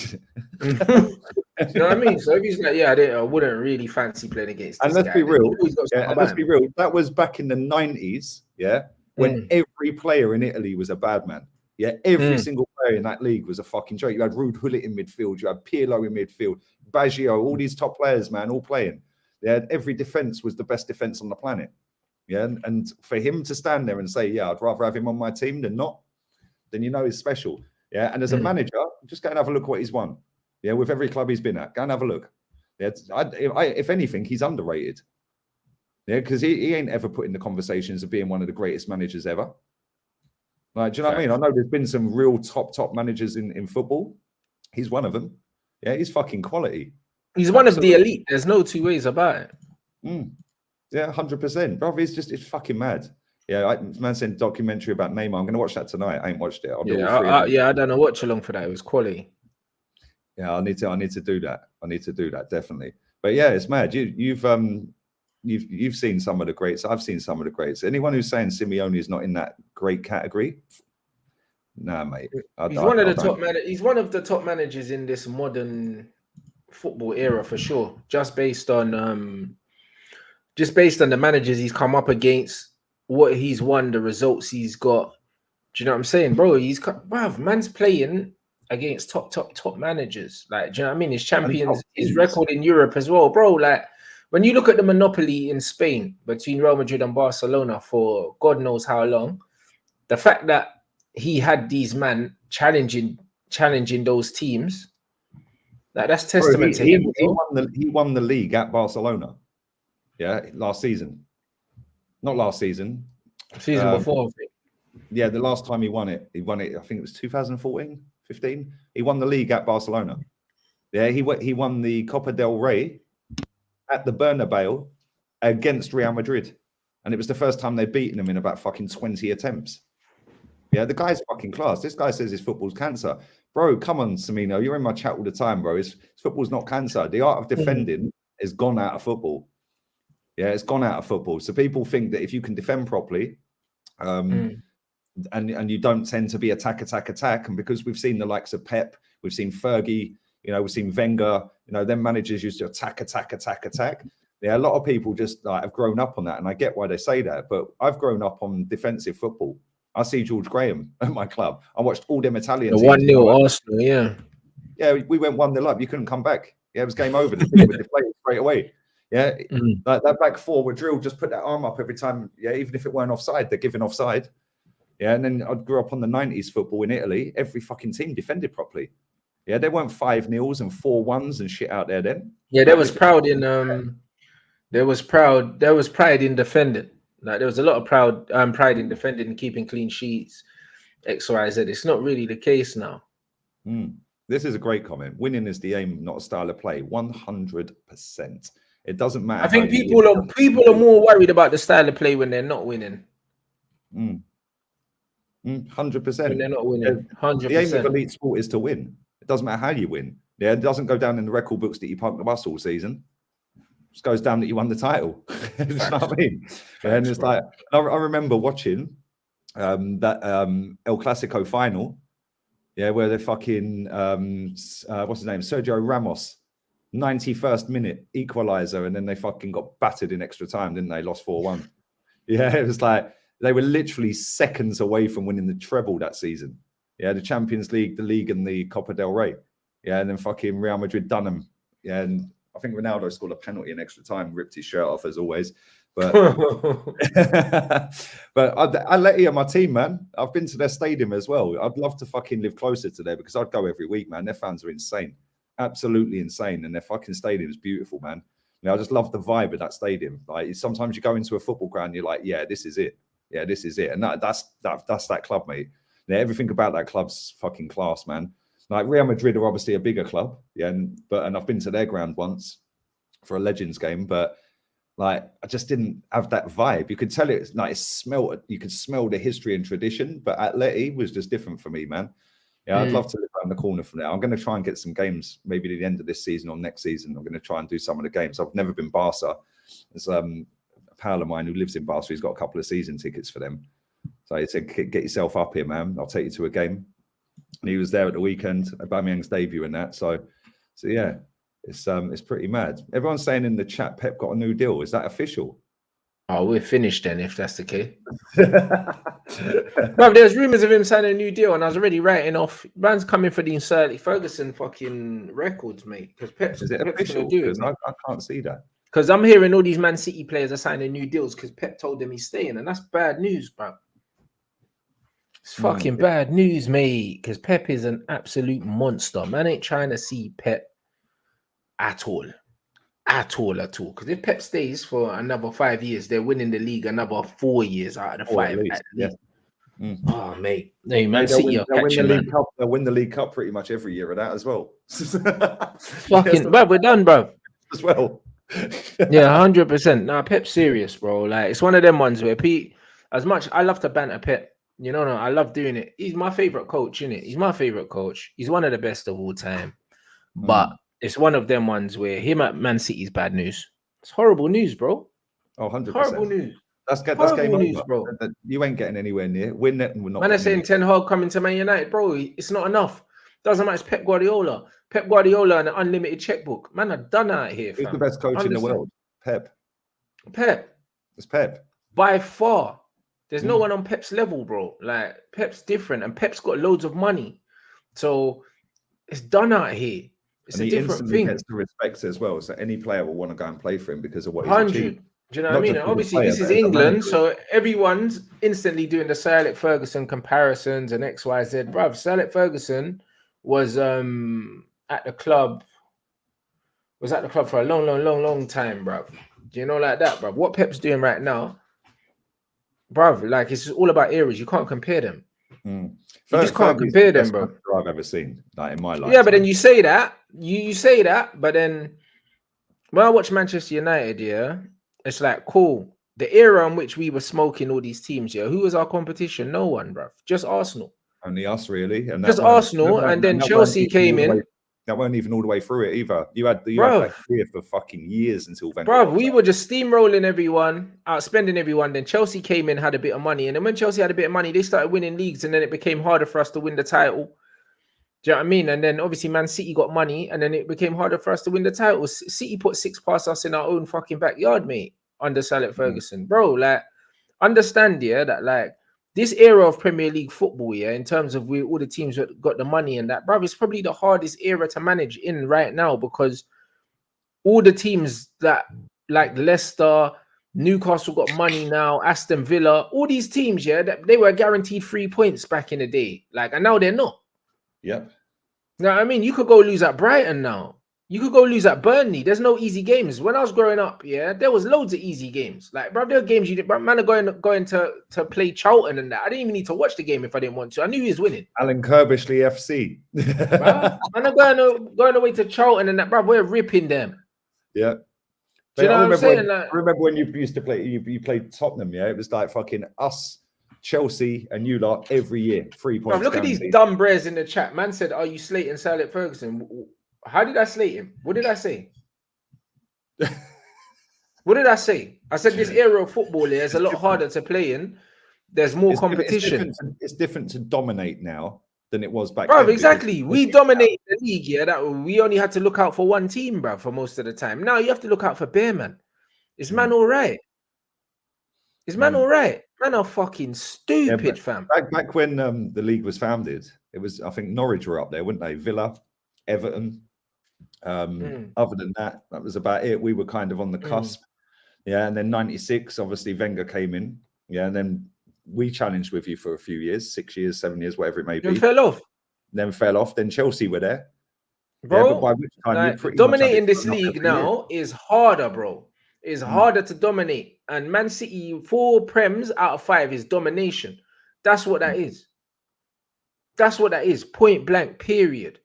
You know what I mean? So if he's like, I wouldn't really fancy playing against this and let's guy. be real. Let's be real. That was back in the 90s, when every player in Italy was a bad man. Yeah, every single player in that league was a fucking joke. You had Ruud Gullit in midfield, you had Pirlo in midfield, Baggio, all these top players, man, all playing. Yeah, every defense was the best defense on the planet. Yeah, and for him to stand there and say, I'd rather have him on my team than not, then you know he's special. Yeah, and as a manager, just go and have a look what he's won. Yeah, with every club he's been at, go and have a look. Yeah, if anything, he's underrated. Yeah, because he ain't ever put in the conversations of being one of the greatest managers ever. Like, do you know what I mean? I know there's been some real top managers in football. He's one of them. Yeah, he's fucking quality. He's one of the elite. There's no two ways about it. Yeah, 100%. Bro, it's fucking mad. Yeah, man said documentary about Neymar. I'm going to watch that tonight. I ain't watched it. I'll do all three of them. I don't know. Watch along for that. It was quality. Yeah, I need to do that. I need to do that, definitely. But yeah, it's mad. You've seen some of the greats. I've seen some of the greats. Anyone who's saying Simeone is not in that great category, nah, mate. He's one of the top managers in this modern football era for sure. Just based on the managers he's come up against, what he's won, the results he's got. Do you know what I'm saying, bro? Man's playing against top managers. Like, do you know what I mean? His champions, his record in Europe as well, bro. Like, when you look at the monopoly in Spain between Real Madrid and Barcelona for God knows how long, the fact that he had these men challenging those teams, that's testament to him. He won the league at Barcelona. Yeah, last season. Not last season. Season before. Yeah, the last time he won it, I think it was 2014, 15. He won the league at Barcelona. Yeah, he won the Copa del Rey at the Bernabeu against Real Madrid. And it was the first time they'd beaten him in about fucking 20 attempts. Yeah, the guy's fucking class. This guy says his football's cancer. Bro, come on, Samino. You're in my chat all the time, bro. His football's not cancer. The art of defending has gone out of football. Yeah, it's gone out of football. So people think that if you can defend properly, and you don't tend to be attack, and because we've seen the likes of Pep, we've seen Fergie, we've seen Wenger, them managers used to attack. Yeah, a lot of people just have grown up on that, and I get why they say that. But I've grown up on defensive football. I see George Graham at my club. I watched all them Italian teams. 1-0 Arsenal, yeah. Yeah, we went 1-0 up. You couldn't come back. Yeah, it was game over. The team were deflated straight away. Yeah, like that back four were drilled. Just put that arm up every time. Yeah, even if it weren't offside, they're giving offside. Yeah, and then I grew up on the 90s football in Italy. Every fucking team defended properly. Yeah, there weren't 5-0s and 4-1s and shit out there then. Yeah, they was proud in There was pride in defending. Like there was a lot of pride in defending and keeping clean sheets. X, Y, Z. It's not really the case now. This is a great comment. Winning is the aim, not a style of play. 100%. It doesn't matter. I think people are more worried about the style of play when they're not winning. 100%. When they're not winning. 100%. The aim of elite sport is to win. It doesn't matter how you win. Yeah, it doesn't go down in the record books that you punked the bus all season. It just goes down that you won the title. You know what I mean? And it's like, I remember watching that El Clasico final. Yeah, where they're fucking what's his name? Sergio Ramos, 91st minute equalizer, and then they fucking got battered in extra time, didn't they? Lost 4-1. Yeah, it was like they were literally seconds away from winning the treble that season. Yeah, the Champions League, the league, and the Copa del Rey. Yeah, and then fucking Real Madrid done them. Yeah, and I think Ronaldo scored a penalty in extra time, ripped his shirt off as always. But but Atleti are my team, man. I've been to their stadium as well. I'd love to fucking live closer to there because I'd go every week, man. Their fans are insane, absolutely insane, and their fucking stadium is beautiful, man. You know, I just love the vibe of that stadium. Like sometimes you go into a football ground, you're like, yeah, this is it. Yeah, this is it, and that's that club, mate. Yeah, everything about that club's fucking class, man. Like Real Madrid are obviously a bigger club, yeah, and I've been to their ground once for a Legends game, but like I just didn't have that vibe. You could tell it's like you could smell the history and tradition, but Atleti was just different for me, man. Yeah, I'd love to live around the corner from there. I'm going to try and get some games, maybe at the end of this season or next season. I'm going to try and do some of the games. I've never been Barca. There's a pal of mine who lives in Barca. He's got a couple of season tickets for them. So he said, get yourself up here, man. I'll take you to a game. And he was there at the weekend, Aubameyang's debut and that. So yeah. It's pretty mad. Everyone's saying in the chat, Pep got a new deal. Is that official? Oh, we're finished then, if that's the case. Bro, there's rumors of him signing a new deal, and I was already writing off. Man's coming for the Sir Alex Ferguson fucking records, mate. Because Pep's official? Because I can't see that. Because I'm hearing all these Man City players are signing new deals because Pep told them he's staying, and that's bad news, bro. It's fucking bad news, mate. Because Pep is an absolute monster. Man ain't trying to see Pep at all. Because if Pep stays for another 5 years, they're winning the league another 4 years out of the 5. At least. Yeah. Oh, mate. Hey, Man City are catching, man. They'll win the League Cup pretty much every year of that as well. Fucking, bro, we're done, bro. As well. Yeah, 100%. Nah, Pep's serious, bro. Like, it's one of them ones where Pete, as much I love to banter Pep, you know, I love doing it. He's my favorite coach, innit? He's my favorite coach. He's one of the best of all time. But it's one of them ones where him at Man City is bad news. It's horrible news, bro. Oh, 100%. Horrible news. That's game news, over, bro. You ain't getting anywhere near. We're not. Man, are saying Ten Hag coming to Man United, bro. It's not enough. Doesn't matter. It's Pep Guardiola. Pep Guardiola and an unlimited checkbook. Man, are done out here. Who's the best coach in the world? Pep. It's Pep. By far. There's no one on Pep's level, bro. Like, Pep's different, and Pep's got loads of money. So it's done out here. It's a different thing. Gets the respect as well. So any player will want to go and play for him because of what he's 100. achieved. Do you know what I mean? Obviously, this is England, so everyone's instantly doing the Sir Alex Ferguson comparisons and X, Y, Z. Bruv, Sir Alex Ferguson was at the club for a long time, bruv. Do you know like that, bruv? What Pep's doing right now, bruv, like it's all about eras. You can't compare them. You just can't compare them, bro. I've ever seen, like in my life. Yeah, but then you say that, you say that, but then when I watch Manchester United, yeah, it's like cool. The era in which we were smoking all these teams, yeah, who was our competition? No one, bro. Just Arsenal. Only us, really. And just Arsenal, and then Chelsea came in. That weren't even all the way through it either. You had that career for fucking years until then. Bro, we were just steamrolling everyone, outspending everyone. Then Chelsea came in, had a bit of money, and then when Chelsea had a bit of money, they started winning leagues, and then it became harder for us to win the title. Do you know what I mean? And then obviously Man City got money, and then it became harder for us to win the title. City put 6 past us in our own fucking backyard, mate, under Sir Alex Ferguson. Bro, like, understand, yeah, that like this era of Premier League football, yeah, in terms of all the teams that got the money and that, bro, it's probably the hardest era to manage in right now because all the teams that like Leicester, Newcastle got money now, Aston Villa, all these teams, yeah, that they were guaranteed 3 points back in the day, like, and now they're not. Yep. You know what I mean? You could go lose at Brighton now. You could go lose at Burnley. There's no easy games. When I was growing up, yeah, there was loads of easy games. Like, bro, there were games you did. Bro, man are going to play Charlton and that. I didn't even need to watch the game if I didn't want to. I knew he was winning. Alan Kirbishley FC. Bro, man are going away to Charlton and that. Bro, we're ripping them. Yeah. Do you know what I'm saying? I remember when you used to play. You played Tottenham. Yeah, it was like fucking us, Chelsea, and you lot every year. 3 points. Bro, look at these dumb breads in the chat. Man said, "Are you slating Sir Alex Ferguson?" How did I slate him? What did I say? What did I say? I said this era of football is a lot harder to play in. There's more competition. It's different to dominate now than it was back then. Bro, exactly. We dominate the league, yeah. That we only had to look out for one team, bro, for most of the time. Now you have to look out for bare man. Is man all right? Is man all right? Man are fucking stupid, fam. Back when the league was founded, it was, I think Norwich were up there, wouldn't they? Villa, Everton. Other than that, that was about it. We were kind of on the cusp. Yeah, and then 96, obviously Wenger came in. Yeah, and then we challenged with you for a few years, 6 years, 7 years, whatever it may be. Then fell off. Then Chelsea were there. Bro, yeah, but by which time like, dominating this league now is harder, bro. It's harder to dominate. And Man City, 4 Prems out of 5 is domination. That's what that is. That's what that is. Point blank, period.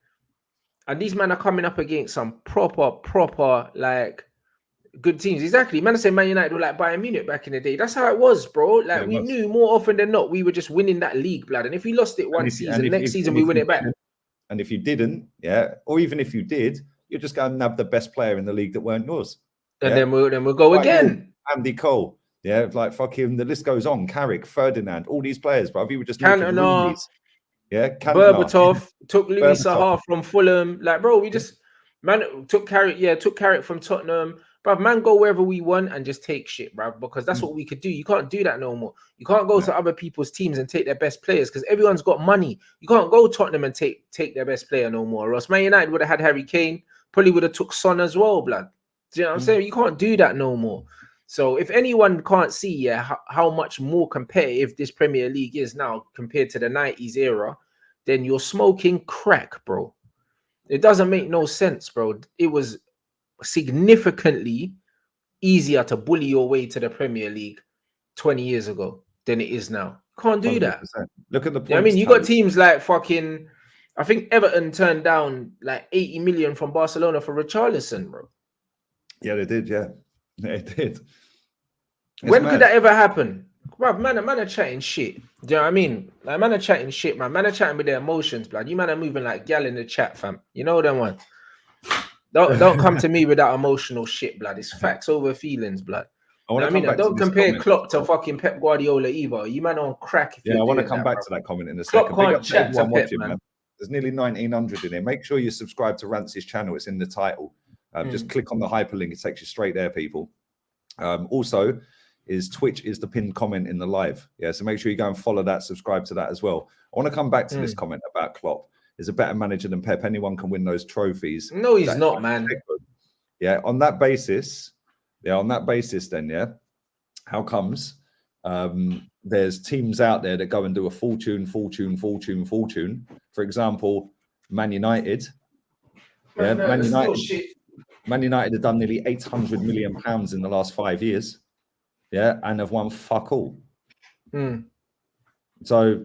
And these men are coming up against some proper, like, good teams. Exactly. Man, I say Man United were like Bayern Munich back in the day. That's how it was, bro. Like, we knew more often than not we were just winning that league, blood. And if we lost it one season, next season we win it back. And if you didn't, yeah, or even if you did, you're just going to nab the best player in the league that weren't yours. And then we'll go again. Andy Cole, yeah, like fucking the list goes on. Carrick, Ferdinand, all these players, bro. You were just Cantona. Yeah, Berbatov took Louis Saha from Fulham. Like, bro, we just took Carrick from Tottenham. Bro, man, go wherever we want and just take shit, bro, because that's what we could do. You can't do that no more. You can't go to other people's teams and take their best players because everyone's got money. You can't go Tottenham and take their best player no more. Or else Man United would have had Harry Kane, probably would have took Son as well, blood. Do you know what I'm saying? You can't do that no more. So if anyone can't see how much more competitive this Premier League is now compared to the 90s era, then you're smoking crack, bro. It doesn't make no sense, bro. It was significantly easier to bully your way to the Premier League 20 years ago than it is now. Can't do 100%. That. Look at the points. I mean, you got teams like fucking, I think Everton turned down like 80 million from Barcelona for Richarlison, bro. Yeah, they did. Yeah, they did. When could that ever happen? Bro, man are chatting shit. Do you know what I mean? Like, man are chatting shit, man. Man are chatting with their emotions, blood. You man are moving like gal in the chat, fam. You know them one. Don't come to me with that emotional shit, blood. It's facts over feelings, blood. Don't compare Klopp to fucking Pep Guardiola either. You man on crack. I want to come back to that comment in a second. Can't chat to Pep, man. There's nearly 1,900 in here. Make sure you subscribe to Rance's channel. It's in the title. Just click on the hyperlink. It takes you straight there, people. Also, Twitch is the pinned comment in the live. Yeah, so make sure you go and follow that, subscribe to that as well. I want to come back to this comment about Klopp. Is a better manager than Pep. Anyone can win those trophies. No, he's not, man. Yeah, on that basis, then, yeah, how comes there's teams out there that go and do a fortune? For example, Man United. Yeah, Man United have done nearly £800 million in the last 5 years. Yeah, and have won fuck all. So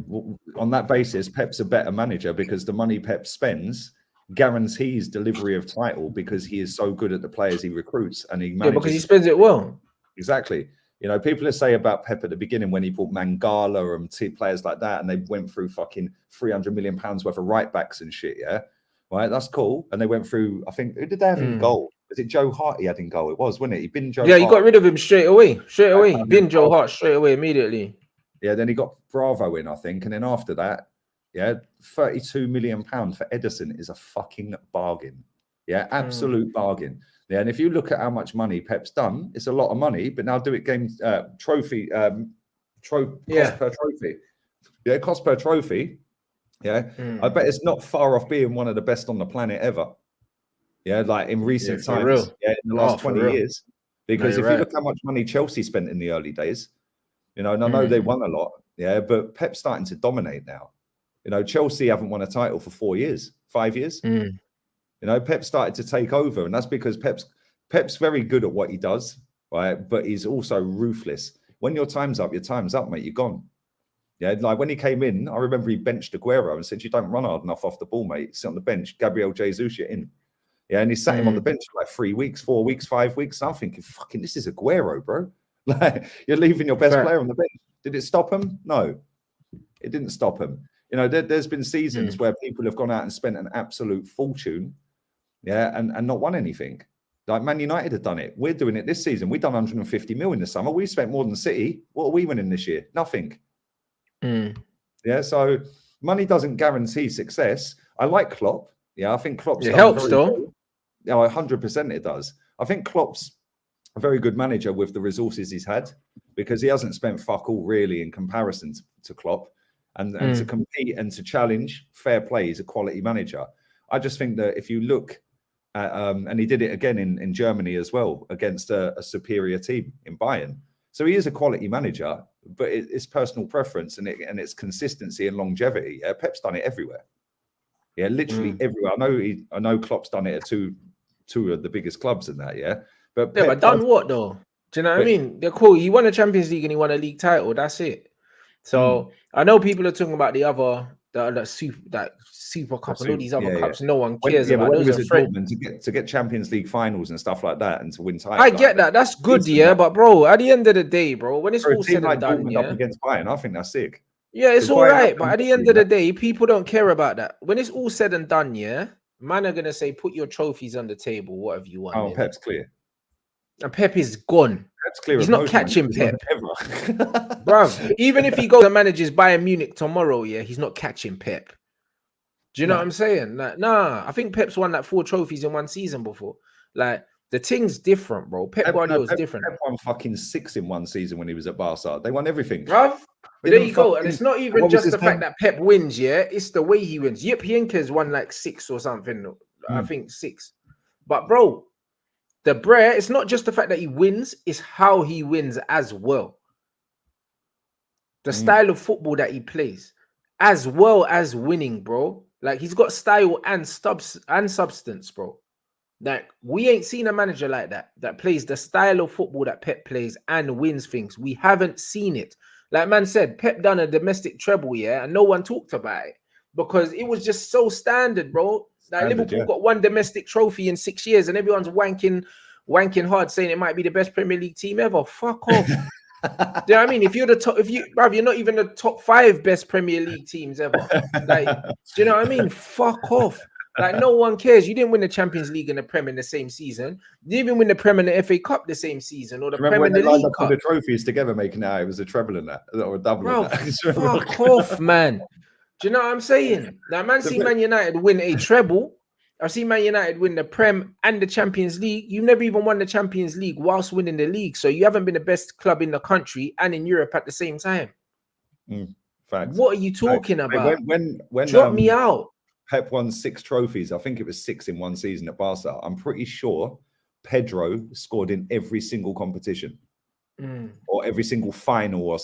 on that basis, Pep's a better manager because the money Pep spends guarantees delivery of title because he is so good at the players he recruits and he manages. Yeah, because he spends it well. Exactly. You know, people say about Pep at the beginning when he bought Mangala and players like that, and they went through fucking £300 million worth of right backs and shit. Yeah, right. That's cool. And they went through. I think who did they have in goal? Was it Joe Hart? He had in goal. It was, wasn't it? He binned Joe. Yeah, Hart. You got rid of him straight away. He binned Joe Hart straight away immediately. Yeah, then he got Bravo in, I think, and then after that, yeah, £32 million for Edison is a fucking bargain. Yeah, absolute bargain. Yeah, and if you look at how much money Pep's done, it's a lot of money. But now do it trophy, cost per trophy. Yeah, cost per trophy. Yeah, I bet it's not far off being one of the best on the planet ever. Yeah, like in recent times. Yeah, in the last 20 years. Because if you look how much money Chelsea spent in the early days, you know, and I know they won a lot. Yeah, but Pep's starting to dominate now. You know, Chelsea haven't won a title for 4 years, 5 years. You know, Pep started to take over, and that's because Pep's very good at what he does, right? But he's also ruthless. When your time's up, mate. You're gone. Yeah, like when he came in, I remember he benched Aguero and said, "You don't run hard enough off the ball, mate. Sit on the bench. Gabriel Jesus, you're in." Yeah, and he sat him on the bench for like 3 weeks, 4 weeks, 5 weeks. And I'm thinking, fucking, this is Aguero, bro. Like, you're leaving your best player on the bench. Did it stop him? No, it didn't stop him. You know, there's been seasons where people have gone out and spent an absolute fortune, yeah, and not won anything. Like Man United have done it. We're doing it this season. We've done 150 mil in the summer. We spent more than City. What are we winning this year? Nothing. Yeah, so money doesn't guarantee success. I like Klopp. Yeah, I think Klopp's it helps though. Well. Yeah, 100% it does. I think Klopp's a very good manager with the resources he's had, because he hasn't spent fuck all really in comparison to Klopp, and to compete and to challenge, fair play. He's a quality manager. I just think that if you look at, and he did it again in Germany as well against a superior team in Bayern. So he is a quality manager, but it's personal preference and it's consistency and longevity. Yeah, Pep's done it everywhere. Yeah, literally everywhere. I know Klopp's done it at two of the biggest clubs in that. Yeah, but yeah, but done what though? Do you know what I mean? They're cool. He won a Champions League and he won a league title. That's it. So I know people are talking about that Super Cup and all these other cups. No one cares about. When he was at Dortmund, to get Champions League finals and stuff like that, and to win titles. I get that. That's good, yeah. But bro, at the end of the day, bro, when it's all said and done, Dortmund up against Bayern, I think that's sick. Yeah, it's all right. But at the end of the day, people don't care about that. When it's all said and done, yeah, man are gonna say, put your trophies on the table. What have you won? Oh, Pep's clear. And Pep is gone. Pep's clear. He's not catching Pep. Bruv, even if he goes and manages Bayern Munich tomorrow, yeah, he's not catching Pep. Do you know what I'm saying? Like, nah, I think Pep's won like 4 trophies in one season before. Like, the thing's different, bro. Pep Guardiola's different. Pep won fucking 6 in one season when he was at Barca. They won everything. Bruv, there you go. And it's not even just the fact that Pep wins, yeah? It's the way he wins. Yep, Heynckes won like 6 or something. I think 6. But, bro, the Brer, it's not just the fact that he wins, it's how he wins as well. The style of football that he plays, as well as winning, bro. Like, he's got style and substance, bro. Like, we ain't seen a manager like that plays the style of football that Pep plays and wins things. We haven't seen it. Like man said, Pep done a domestic treble, yeah, and no one talked about it because it was just so standard, bro. Like Liverpool got 1 domestic trophy in 6 years, and everyone's wanking hard, saying it might be the best Premier League team ever. Fuck off. Do you know what I mean? If you're the top, you're not even the top 5 best Premier League teams ever. Like, do you know what I mean? Fuck off. Like, no one cares. You didn't win the Champions League and the Prem in the same season. You didn't even win the Prem and the FA Cup the same season, or the Prem and the League Cup. The trophies together, making it was a treble in that, or a double. Bro, fuck off, man. Do you know what I'm saying? Now, man, see Man United win a treble. I've seen Man United win the Prem and the Champions League. You've never even won the Champions League whilst winning the league. So you haven't been the best club in the country and in Europe at the same time. Facts. What are you talking about? When drop me out. Pep won 6 trophies. I think it was 6 in one season at Barca. I'm pretty sure Pedro scored in every single competition or every single final. Or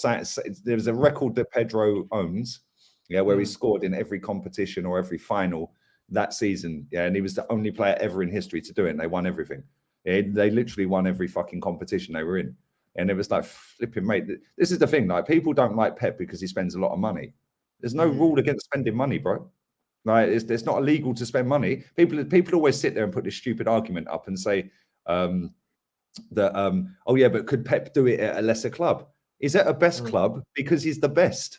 there's a record that Pedro owns, yeah, where he scored in every competition or every final that season. Yeah, and he was the only player ever in history to do it. And they won everything. Yeah, they literally won every fucking competition they were in. And it was like, flipping, mate. This is the thing. Like, people don't like Pep because he spends a lot of money. There's no rule against spending money, bro. Like, it's not illegal to spend money. People always sit there and put this stupid argument up and say oh yeah, but could Pep do it at a lesser club? Is it a best club because he's the best?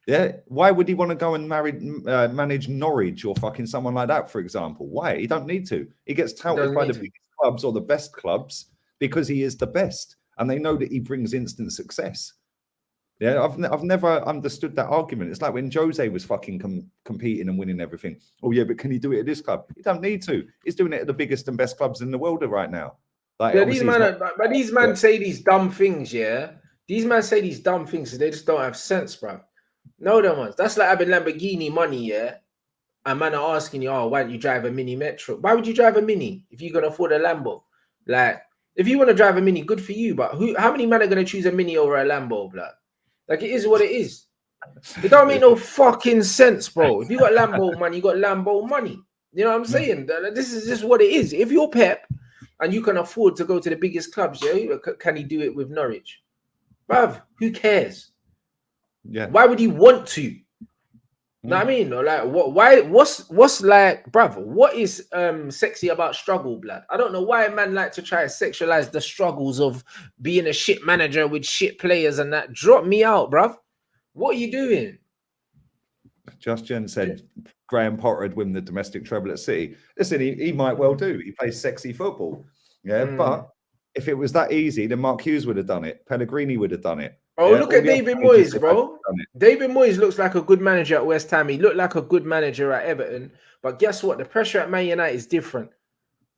Yeah. Why would he want to go and manage Norwich or fucking someone like that, for example? Why? He don't need to. He gets touted by the biggest clubs or the best clubs because he is the best, and they know that he brings instant success. Yeah, I've never understood that argument. It's like when Jose was fucking competing and winning everything. Oh yeah, but can he do it at this club? He don't need to. He's doing it at the biggest and best clubs in the world right now. Like, yeah, these men say these dumb things. Yeah, these men say these dumb things. So they just don't have sense, bro. No, them ones. That's like having Lamborghini money. Yeah, and man are asking you, oh, why don't you drive a Mini Metro? Why would you drive a Mini if you can afford a Lambo? Like, if you want to drive a Mini, good for you. But how many men are going to choose a Mini over a Lambo, blood? Like, it is what it is. It don't make no fucking sense, bro. If you got Lambo money, you got Lambo money. You know what I'm saying? This is just what it is. If you're Pep and you can afford to go to the biggest clubs, yeah, can he do it with Norwich? Bruv, who cares? Yeah. Why would he want to? Know what I mean? Or like, what? Why? What's like, bruv? What is sexy about struggle, blood? I don't know why a man like to try to sexualize the struggles of being a shit manager with shit players and that. Drop me out, bruv. What are you doing? Just Jen said Graham Potter would win the domestic treble at City. Listen, he might well do. He plays sexy football. Yeah, but if it was that easy, then Mark Hughes would have done it. Pellegrini would have done it. Oh, yeah? Look at David Moyes, bro. David Moyes looks like a good manager at West Ham. He looked like a good manager at Everton. But guess what? The pressure at Man United is different.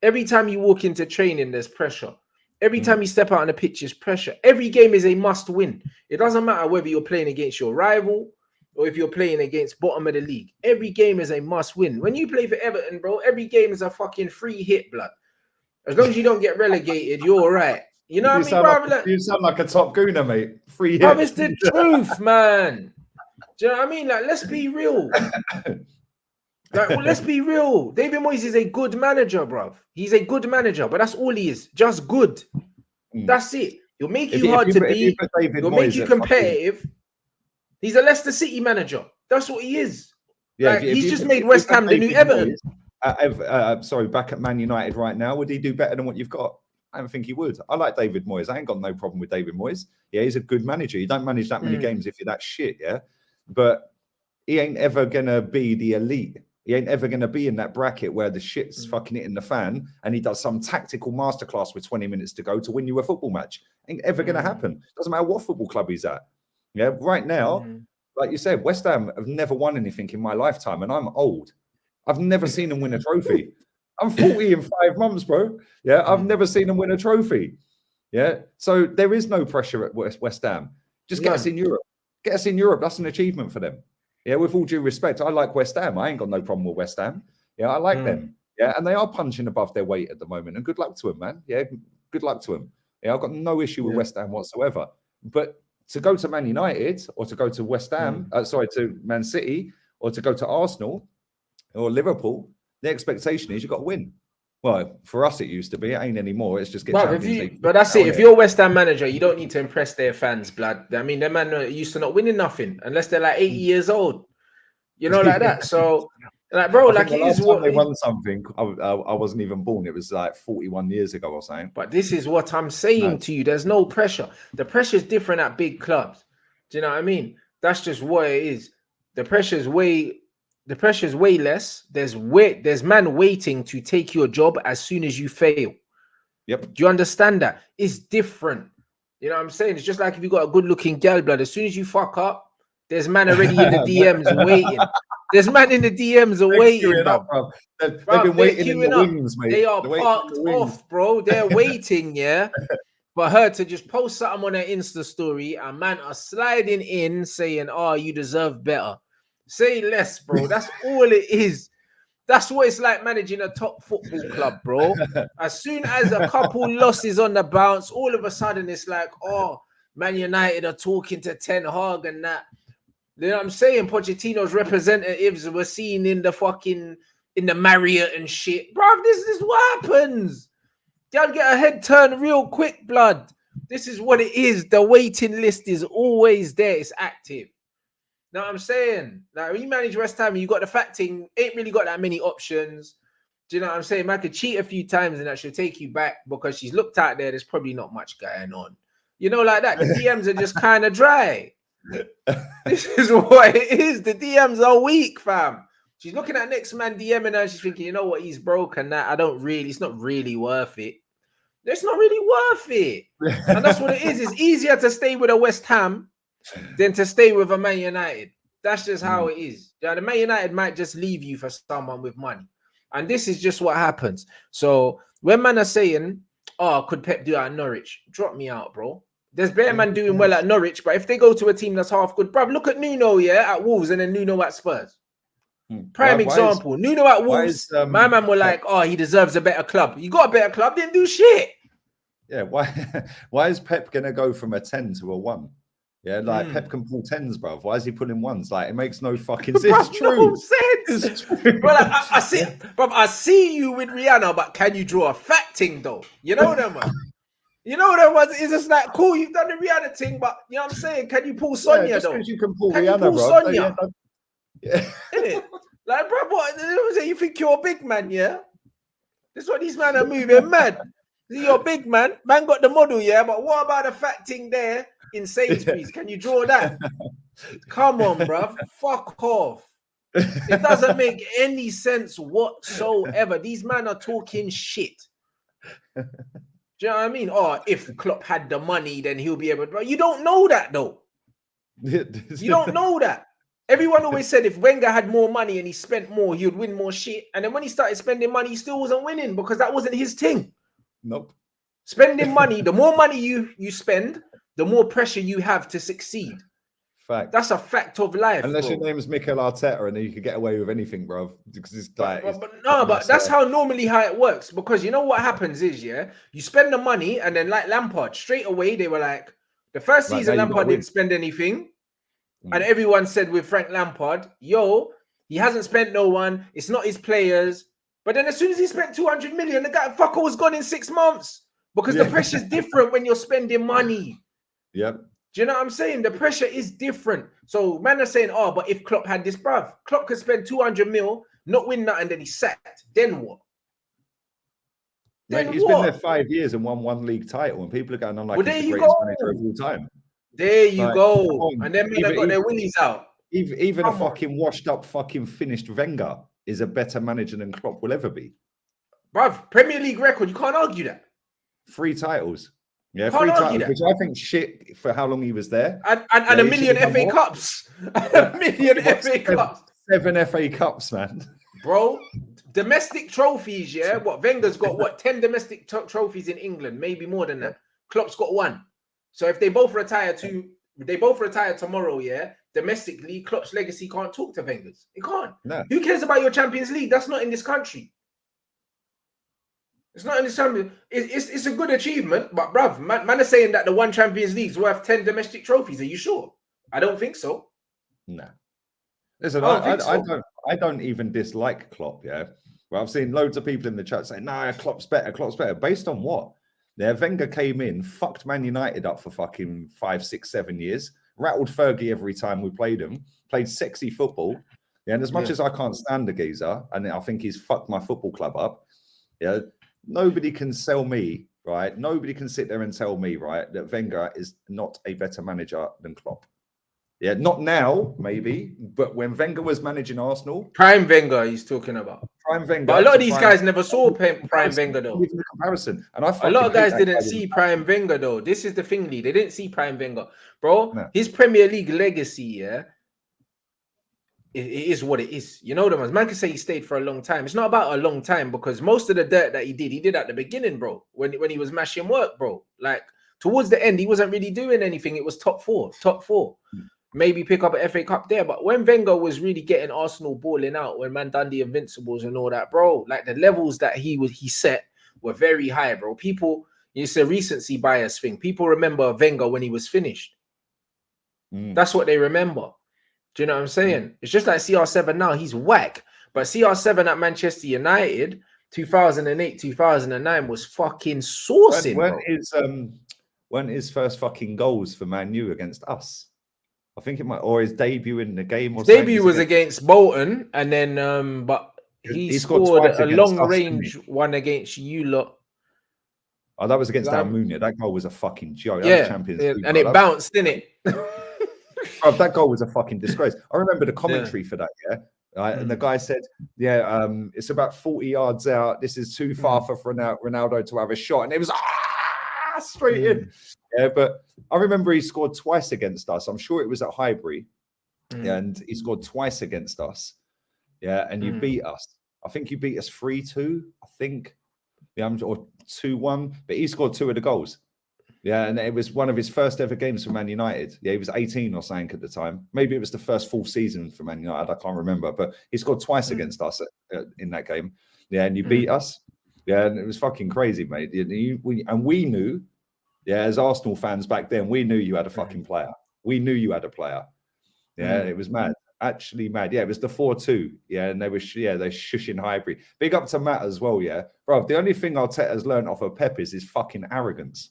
Every time you walk into training, there's pressure. Every time you step out on the pitch, there's pressure. Every game is a must win. It doesn't matter whether you're playing against your rival or if you're playing against bottom of the league. Every game is a must win. When you play for Everton, bro, every game is a fucking free hit, blood. As long as you don't get relegated, you're all right. You know what I mean, bro? You sound like a top gooner, mate. Free hit. Bro, it's the truth, man. Do you know what I mean? Like, let's be real. Let's be real. David Moyes is a good manager, bruv. He's a good manager, but that's all he is. Just good. That's it. He'll make you hard to beat. He'll make you competitive. He's a Leicester City manager. That's what he is. Yeah, like, he's just made West Ham the new Everton. Sorry, back at Man United right now, would he do better than what you've got? I don't think he would. I like David Moyes. I ain't got no problem with David Moyes. Yeah, he's a good manager. You don't manage that many games if you're that shit, yeah? But he ain't ever going to be the elite. He ain't ever going to be in that bracket where the shit's fucking hitting the fan and he does some tactical masterclass with 20 minutes to go to win you a football match. Ain't ever going to happen. Doesn't matter what football club he's at. Yeah, right now, like you said, West Ham have never won anything in my lifetime and I'm old. I've never seen them win a trophy. I'm 40 in 5 months, bro. Yeah, I've never seen them win a trophy. Yeah, so there is no pressure at West Ham. Just get us in Europe. Get us in Europe. That's an achievement for them. Yeah, with all due respect, I like West Ham. I ain't got no problem with West Ham. Yeah, I like them. Yeah, and they are punching above their weight at the moment. And good luck to them, man. Yeah, good luck to them. Yeah, I've got no issue with West Ham whatsoever. But to go to Man United or to go to West Ham, to Man City or to go to Arsenal or Liverpool, the expectation is you've got to win. Well, for us, it used to be. It ain't anymore. It's just get Champions League. But that's it. If you're a West Ham manager, you don't need to impress their fans, blood. I mean, their man used to not winning nothing unless they're like 80 years old. You know, like that. So, like, bro, like it is what they won something. I wasn't even born. It was like 41 years ago or something. But this is what I'm saying to you. There's no pressure. The pressure is different at big clubs. Do you know what I mean? That's just what it is. The pressure is way less. There's man waiting to take your job as soon as you fail. Yep. Do you understand that? It's different. You know what I'm saying? It's just like if you got a good-looking girl, blood. As soon as you fuck up, there's man already in the DMs waiting. There's man in the DMs waiting, bro. They've been waiting in the wings, mate. They are parked off, bro. They're waiting, yeah, for her to just post something on her Insta story, and man are sliding in saying, "Oh, you deserve better." Say less, bro. That's all it is. That's what it's like managing a top football club, bro. As soon as a couple losses on the bounce, all of a sudden it's like, oh, Man United are talking to Ten Hag and that. You know what I'm saying? Pochettino's representatives were seen in the Marriott and shit. Bro, this is what happens. Y'all get a head turn real quick, blood. This is what it is. The waiting list is always there. It's active. Know what I'm saying? Like when you manage West Ham, you got the facting, ain't really got that many options. Do you know what I'm saying? Man could cheat a few times and that should take you back because she's looked out there. There's probably not much going on. You know, like that. The DMs are just kind of dry. This is what it is. The DMs are weak, fam. She's looking at next man DMing her. She's thinking, you know what? He's broken. That it's not really worth it. It's not really worth it. And that's what it is. It's easier to stay with a West Ham than to stay with a Man United. That's just how it is. Yeah, the Man United might just leave you for someone with money. And this is just what happens. So when man are saying, oh, could Pep do it at Norwich? Drop me out, bro. There's better man doing well at Norwich, but if they go to a team that's half good, bruv, look at Nuno, at Wolves and then Nuno at Spurs. Prime example. Nuno at Wolves, my man were like, oh, he deserves a better club. You got a better club, didn't do shit. Yeah, why is Pep going to go from a 10 to a 1? Yeah, like Pep can pull 10s, bro. Why is he pulling ones? Like, it makes no fucking sense. Bruv, It's true. no sense. It's true. Well, I see, bruv, I see you with Rihanna, but can you draw a fat thing though? You know them ones. You know them ones. It's just like cool. You've done the Rihanna thing, but you know what I'm saying? Can you pull Sonya just though? because you can pull Can Rihanna, you pull bro. Sonya? So, yeah. Innit? Like, bro, what? You think you're a big man, yeah? This is what these men are moving mad. You're a big man. Man got the model, yeah? But what about the fat thing there in Sainsbury's? Can you draw that? Come on, bruv. Fuck off. It doesn't make any sense whatsoever. These men are talking shit. Do you know what I mean? Oh, if Klopp had the money, then he'll be able to. But you don't know that, though. You don't know that. Everyone always said if Wenger had more money and he spent more, he would win more shit. And then when he started spending money, he still wasn't winning because that wasn't his thing. Nope. Spending money, the more money you spend, the more pressure you have to succeed. Fact. That's a fact of life. Unless bro. your name is Mikel Arteta, and then you could get away with anything, bro. Because it's like, but that's how normally how it works. Because you know what happens is, yeah, you spend the money, and then like Lampard, straight away they were like, the first season Lampard didn't spend anything, and everyone said with Frank Lampard, yo, he hasn't spent no one. It's not his players. But then as soon as he spent 200 million, the guy fucker was gone in 6 months because the pressure's different when you're spending money. Yep. Do you know what I'm saying? The pressure is different. So man are saying, oh, but if Klopp had this, bruv, Klopp could spend 200 mil, not win nothing, then he's sacked. Then what? Mate, he's been there 5 years and won 1 league title, and people are going on like he's the greatest manager of all time. There you go. And then men have got their willies out. Even a fucking washed up, fucking finished Wenger is a better manager than Klopp will ever be. Bruv, Premier League record, you can't argue that. 3 titles. Yeah, 3 titles, which I think shit for how long he was there. And a million FA Cups. A million FA Cups. 7 FA Cups, man. Bro, domestic trophies, yeah? What, Wenger's got, what, 10 domestic trophies in England? Maybe more than that. Klopp's got 1. So if they both retire tomorrow, yeah? Domestically, Klopp's legacy can't talk to Wenger's. It can't. No. Who cares about your Champions League? That's not in this country. It's not in this country. It's a good achievement, but bruv, man are saying that the 1 Champions League's worth 10 domestic trophies. Are you sure? I don't think so. No. Listen, I don't even dislike Klopp, yeah? Well, I've seen loads of people in the chat saying, nah, Klopp's better. Based on what? Yeah, Wenger came in, fucked Man United up for fucking 5, 6, 7 years, rattled Fergie every time we played him, played sexy football. Yeah, and as much as I can't stand the geezer, and I think he's fucked my football club up, yeah, nobody can sell me, right? Nobody can sit there and tell me, right, that Wenger is not a better manager than Klopp. Yeah, not now, maybe, but when Wenger was managing Arsenal. Prime Wenger he's talking about. Prime Wenger. But a lot of these guys never saw Prime Wenger, though. Even the comparison. And a lot of guys didn't see Prime Wenger, though. This is the thing, Lee. They didn't see Prime Wenger. Bro, his Premier League legacy, yeah, it is what it is. You know, man can say he stayed for a long time. It's not about a long time because most of the dirt that he did at the beginning, bro, when he was mashing work, bro. Like, towards the end, he wasn't really doing anything. It was top four. Maybe pick up an FA Cup there. But when Wenger was really getting Arsenal balling out, when man done the Invincibles and all that, bro, like the levels that he set were very high, bro. People, it's a recency bias thing. People remember Wenger when he was finished. That's what they remember. Do you know what I'm saying? It's just like CR7 now. He's whack. But CR7 at Manchester United, 2008, 2009 was fucking saucing, when his first fucking goals for Man U against us? I think it might, or his debut in the game. His debut was against Bolton, and then but he scored a long range one against you lot. Oh, that was against Almunia. That goal was a fucking joke. Yeah, that was Champions League, and it bounced, didn't it? Bro, that goal was a fucking disgrace. I remember the commentary for that, and the guy said, it's about 40 yards out. This is too far for Ronaldo to have a shot. And it was straight in. Yeah, but I remember he scored twice against us. I'm sure it was at Highbury. And he scored twice against us. Yeah, and you beat us. I think you beat us 3-2, I think. Yeah, or 2-1. But he scored 2 of the goals. Yeah, and it was one of his first ever games for Man United. Yeah, he was 18 or something at the time. Maybe it was the first full season for Man United. I can't remember. But he scored twice against us in that game. Yeah, and you beat us. Yeah, and it was fucking crazy, mate. And we knew, as Arsenal fans back then, we knew you had a fucking player. we knew you had a player. Yeah, it was mad. Actually mad. Yeah, it was the 4-2. Yeah, and they're shushing Highbury. Big up to Matt as well, yeah. Bro, the only thing Arteta's learned off of Pep is his fucking arrogance.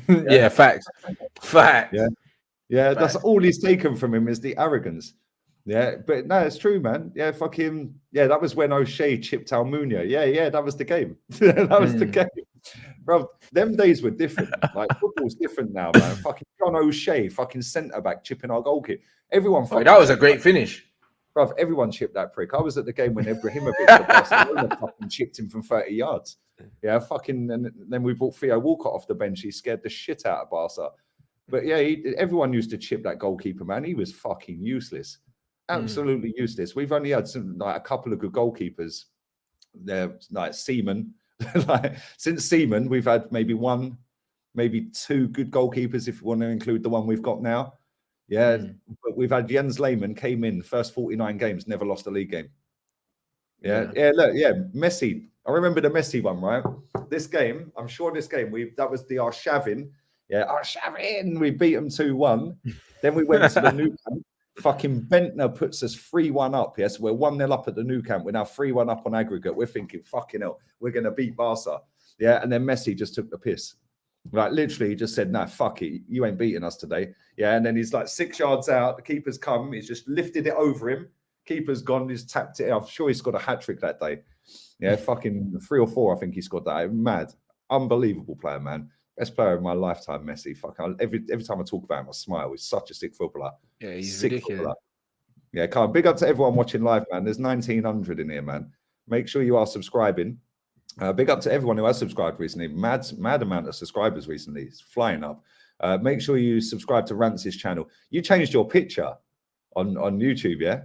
Yeah, facts. Facts. Yeah, that's all he's taken from him is the arrogance. Yeah, but no, it's true, man. Yeah, fucking, yeah, that was when O'Shea chipped Almunia. Yeah, that was the game. That was the game. Bro, them days were different. Like, football's different now, man. Fucking John O'Shea, fucking centre-back chipping our goal kick. Everyone fucking... that was a great finish. Bro, everyone chipped that prick. I was at the game when Ibrahimovic for Barcelona fucking chipped him from 30 yards. Yeah, fucking, and then we brought Theo Walcott off the bench. He scared the shit out of Barca. But yeah, everyone used to chip that goalkeeper, man. He was fucking useless. Absolutely useless. We've only had a couple of good goalkeepers. They're like Seaman. Like, since Seaman, we've had maybe one, maybe two good goalkeepers, if you want to include the one we've got now. Yeah, but we've had Jens Lehmann, came in, first 49 games, never lost a league game. Yeah, look, Messi. I remember the Messi one, right? This game, I'm sure this game, that was the Arshavin. Yeah, Arshavin. We beat them 2-1. Then we went to the new camp. Fucking Bentner puts us 3-1 up. Yes, we're 1-0 up at the new camp. We're now 3-1 up on aggregate. We're thinking, fucking hell, we're going to beat Barca. Yeah, and then Messi just took the piss. Like, literally, he just said, nah, fuck it. You ain't beating us today. Yeah, and then he's like 6 yards out. The keeper's come. He's just lifted it over him. Keeper's gone. He's tapped it. I'm sure he scored a hat-trick that day. Yeah, fucking 3 or 4, I think he scored that. Mad. Unbelievable player, man. Best player of my lifetime, Messi. Fuck, every time I talk about him, I smile. He's such a sick footballer. Yeah, he's sick ridiculous. Footballer. Yeah, can't. Big up to everyone watching live, man. There's 1,900 in here, man. Make sure you are subscribing. Big up to everyone who has subscribed recently. Mad amount of subscribers recently. It's flying up. Make sure you subscribe to Rance's channel. You changed your picture on YouTube, yeah?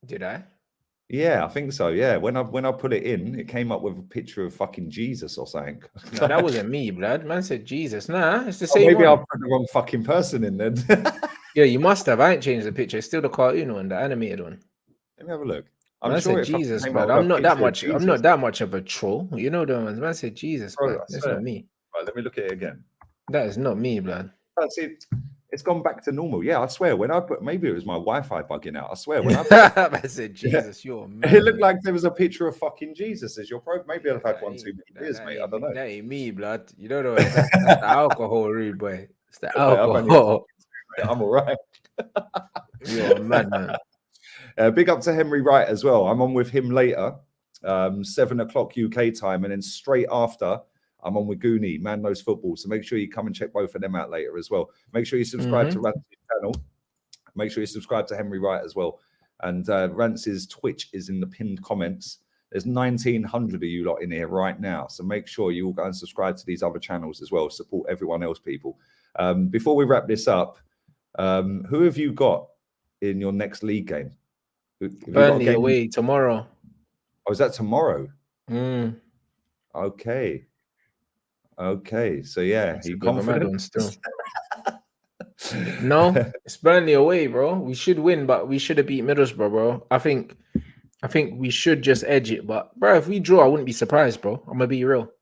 Did I? Yeah, I think so. Yeah, when I put it in, it came up with a picture of fucking Jesus or something. No, that wasn't me, blood. Man said Jesus. Nah, it's the same maybe one. I'll put the wrong fucking person in then. Yeah, you must have. I ain't changed the picture. It's still the cartoon one, the animated one. Let me have a look. I'm sure Jesus, blood. I'm not that much. I'm not that much of a troll. You know the ones. Man said Jesus, blood. That's not me. Right, let me look at it again. That is not me, blood. That's it. It's gone back to normal. Yeah, I swear. When I put, maybe it was my Wi-Fi bugging out. I swear. When I said Jesus, you're mad. It looked like there was a picture of fucking Jesus as your profile. Maybe I've had one too many beers, mate. I don't know. That ain't me, blood. You don't know. That's the alcohol, rude boy. It's the alcohol. I'm all right. You're mad, man. Big up to Henry Wright as well. I'm on with him later, 7 o'clock UK time, and then straight after, I'm on with Goonie, Man Knows Football. So make sure you come and check both of them out later as well. Make sure you subscribe to Rance's channel. Make sure you subscribe to Henry Wright as well. And Rance's Twitch is in the pinned comments. There's 1,900 of you lot in here right now. So make sure you all go and subscribe to these other channels as well. Support everyone else, people. Before we wrap this up, who have you got in your next league game? Burnley away tomorrow. Oh, is that tomorrow? Okay. So yeah, you confident? Still. No, it's Burnley away, bro. We should win, but we should have beat Middlesbrough, bro. I think we should just edge it, but bro, if we draw, I wouldn't be surprised, bro. I'm gonna be real.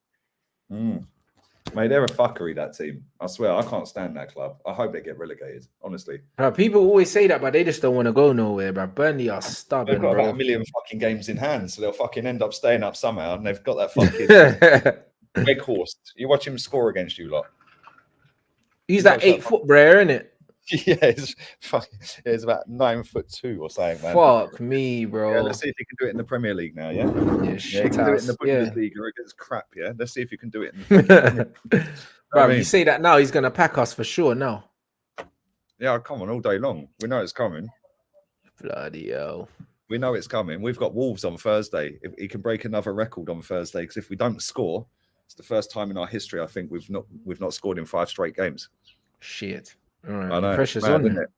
Mate, they're a fuckery, that team. I swear, I can't stand that club. I hope they get relegated, honestly. Bro, people always say that, but they just don't want to go nowhere, bro. Burnley are stubborn, they've got bro. about 1 million fucking games in hand, so they'll fucking end up staying up somehow, and they've got that fucking Weghorst. You watch him score against you lot. He's that 8-foot brer, isn't it? Yeah, it's about 9'2" or something, man. Fuck me, bro. Yeah, let's see if you can do it in the Premier League now, yeah? Yeah, you can do it in the Bundesliga against crap, yeah? Let's see if you can do it in the Bro, you say that now, he's going to pack us for sure now. Yeah, come on, all day long. We know it's coming. Bloody hell. We know it's coming. We've got Wolves on Thursday. If he can break another record on Thursday, because if we don't score, it's the first time in our history, I think, we've not scored in 5 straight games. Shit. All right. I know. Pressure's on, isn't it?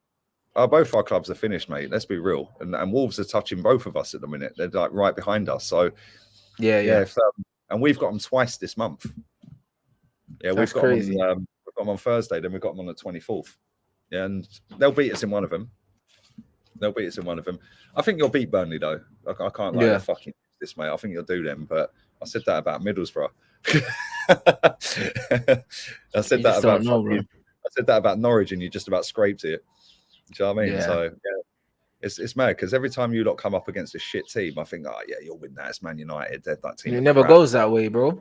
Both our clubs are finished, mate. Let's be real. And Wolves are touching both of us at the minute. They're like right behind us. So yeah. And we've got them twice this month. Yeah, we've got them on Thursday. Then we've got them on the 24th. Yeah, and they'll beat us in one of them. I think you'll beat Burnley though. I can't lie. Fucking this, mate. I think you'll do them. But I said that about Middlesbrough. I said that said that about Norwich, and you just about scraped it. Do you know what I mean? Yeah. So yeah, it's mad because every time you lot come up against a shit team, I think, oh yeah, you'll win that. It's Man United. They're that team. It never goes that way, bro.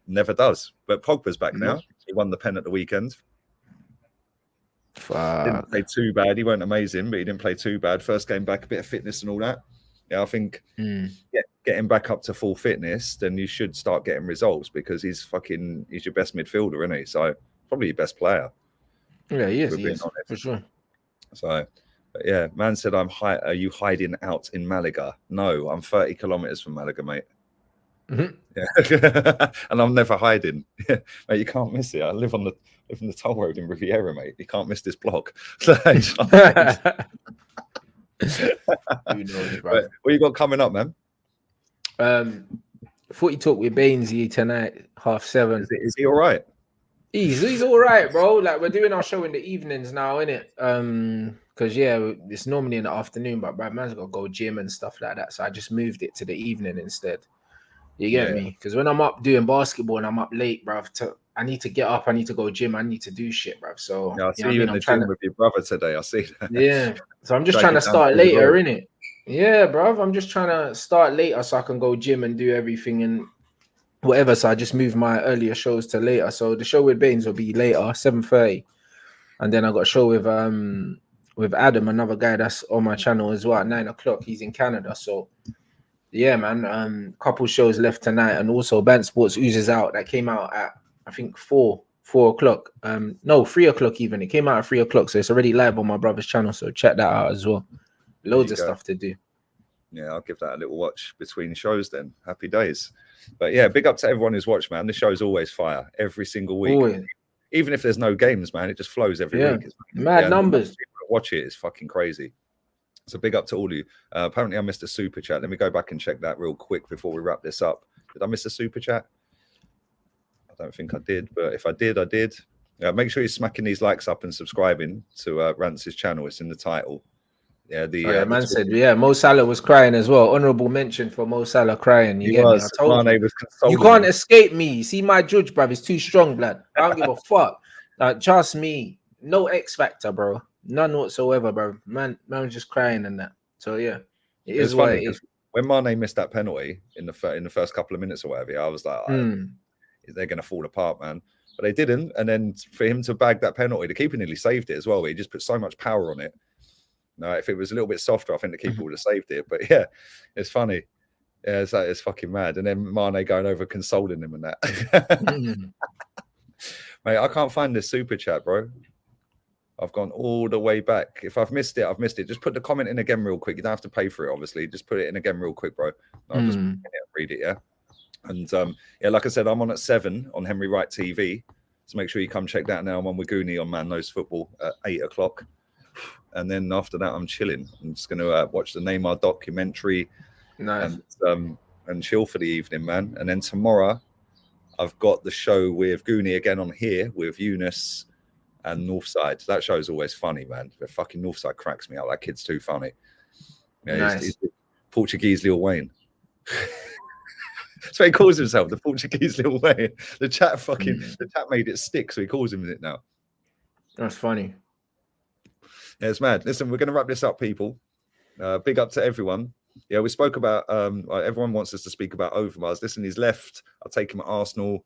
Never does. But Pogba's back No. now. He won the pen at the weekend. Fuck. Didn't play too bad. He weren't amazing, but he didn't play too bad. First game back, a bit of fitness and all that. Yeah, I think getting back up to full fitness, then you should start getting results because he's your best midfielder, isn't he? So probably your best player. Yeah, he is for sure. So, but yeah, man said, are you hiding out in Malaga? No, I'm 30 kilometers from Malaga, mate. Yeah. And I'm never hiding. Mate, you can't miss it. I live on the toll road in Riviera, mate. You can't miss this block. What you got coming up, man? Footy talk with Bainsy tonight, 7:30. Is he all right? He's all right, bro. Like, we're doing our show in the evenings now, innit? Because yeah, it's normally in the afternoon, but man's got to go gym and stuff like that. So I just moved it to the evening instead. You get me? Because when I'm up doing basketball and I'm up late, bruv, I need to get up, I need to go gym, I need to do shit, bruv. So yeah, I see you in the gym with your brother today. I see that. Yeah. So I'm just trying to start later, innit? Yeah, bruv. I'm just trying to start later so I can go gym and do everything and whatever. So I just moved my earlier shows to later. So the show with Baines will be later, 7:30. And then I got a show with Adam, another guy that's on my channel as well, at 9 o'clock. He's in Canada. So yeah, man. Couple shows left tonight, and also Bants Sports oozes out. That came out at I think 4 o'clock. No, 3 o'clock even. It came out at 3 o'clock, so it's already live on my brother's channel. So check that out as well. Loads of stuff to do. Yeah, I'll give that a little watch between shows then. Happy days. But yeah, big up to everyone who's watched, man. This show's always fire every single week. Always. Even if there's no games, man, it just flows every week. It's mad numbers. Watch it. It's fucking crazy. So big up to all of you. Apparently I missed a super chat. Let me go back and check that real quick before we wrap this up. Did I miss a super chat? I don't think I did, but if I did, I did. Make sure you're smacking these likes up and subscribing to Rance's channel. It's in the title. Yeah, man said, Mo Salah was crying as well. Honorable mention for Mo Salah crying. You get me? I told you can't escape me. See my judge, bruv, is too strong, blood. I don't give a fuck. Trust me, no X factor, bro. None whatsoever, bro. Man was just crying and that. So yeah, it is what it is. When Mane missed that penalty in the first couple of minutes or whatever, I was like, they're gonna fall apart, man. But they didn't. And then for him to bag that penalty, the keeper nearly saved it as well. He just put so much power on it. No, if it was a little bit softer, I think the keeper would have saved it. But yeah, it's funny. Yeah, it's fucking mad. And then Mane going over consoling him and that. Mate, I can't find this super chat, bro. I've gone all the way back. If I've missed it, I've missed it. Just put the comment in again real quick. You don't have to pay for it, obviously. Just put it in again real quick, bro. I'll just read it, yeah? And yeah, like I said, I'm on at 7 on Henry Wright TV. So make sure you come check that now. I'm on with Goonie on Man Knows Football at 8 o'clock. And then after that, I'm chilling. I'm just going to watch the Neymar documentary and chill for the evening, man. And then tomorrow, I've got the show with Goonie again on here with Eunice and Northside. That show is always funny, man. The fucking Northside cracks me out. That kid's too funny. Yeah, he's Portuguese Lil Wayne. That's what he calls himself, the Portuguese Lil Wayne. The chat made it stick, so he calls him it now. That's funny. Yeah, it's mad. Listen, we're going to wrap this up, people. Big up to everyone. Yeah, we spoke about, everyone wants us to speak about Overmars. Listen, he's left. I'll take him at Arsenal.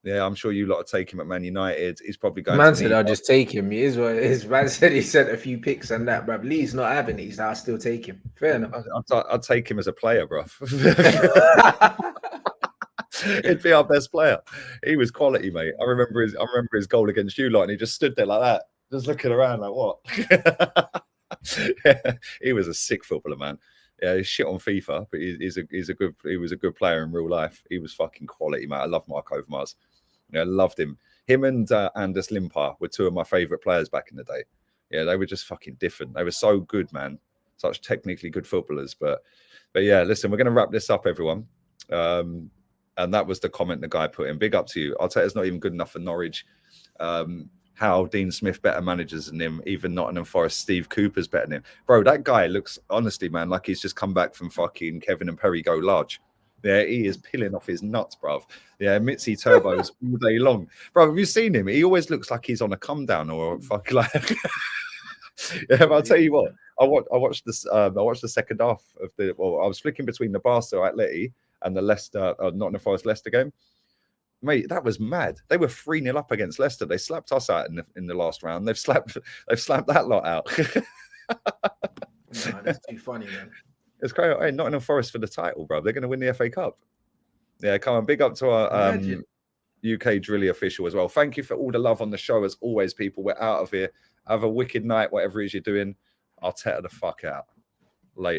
Yeah, I'm sure you lot will take him at Man United. He's probably going Man said, I'll just take him. He is what it is. Man said he sent a few pics and that, bro. Lee's not having it. He's like, I'll still take him. Fair enough. I'll take him as a player, bro. He'd be our best player. He was quality, mate. I remember his goal against you lot, and he just stood there like that, just looking around like, what? Yeah, he was a sick footballer, man. Yeah, he's shit on FIFA, but he was a good player in real life. He was fucking quality, mate. I love Mark Overmars. Yeah, I loved him. Him and Anders Limpar were two of my favourite players back in the day. Yeah, they were just fucking different. They were so good, man. Such technically good footballers. But yeah, listen, we're going to wrap this up, everyone. And that was the comment the guy put in. Big up to you. I'll tell you, it's not even good enough for Norwich. How Dean Smith better managers than him. Even Nottingham Forest, Steve Cooper's better than him. Bro, that guy looks, honestly, man, like he's just come back from fucking Kevin and Perry Go Large. Yeah, he is peeling off his nuts, bruv. Yeah, Mitzi turbos all day long. Bro, have you seen him? He always looks like he's on a come down or fuck like. Yeah, but I'll tell you what. I watched this. I watched the second half of the. Well, I was flicking between the Barca Atleti and the Leicester, Nottingham Forest Leicester game. Mate, that was mad. They were 3-0 up against Leicester. They slapped us out in the last round. They've slapped that lot out. Nah, that's too funny, man. It's crazy. Hey, Nottingham Forest for the title, bro. They're going to win the FA Cup. Yeah, come on. Big up to our UK Drilly official as well. Thank you for all the love on the show as always, people. We're out of here. Have a wicked night, whatever it is you're doing. I'll tether the fuck out. Later.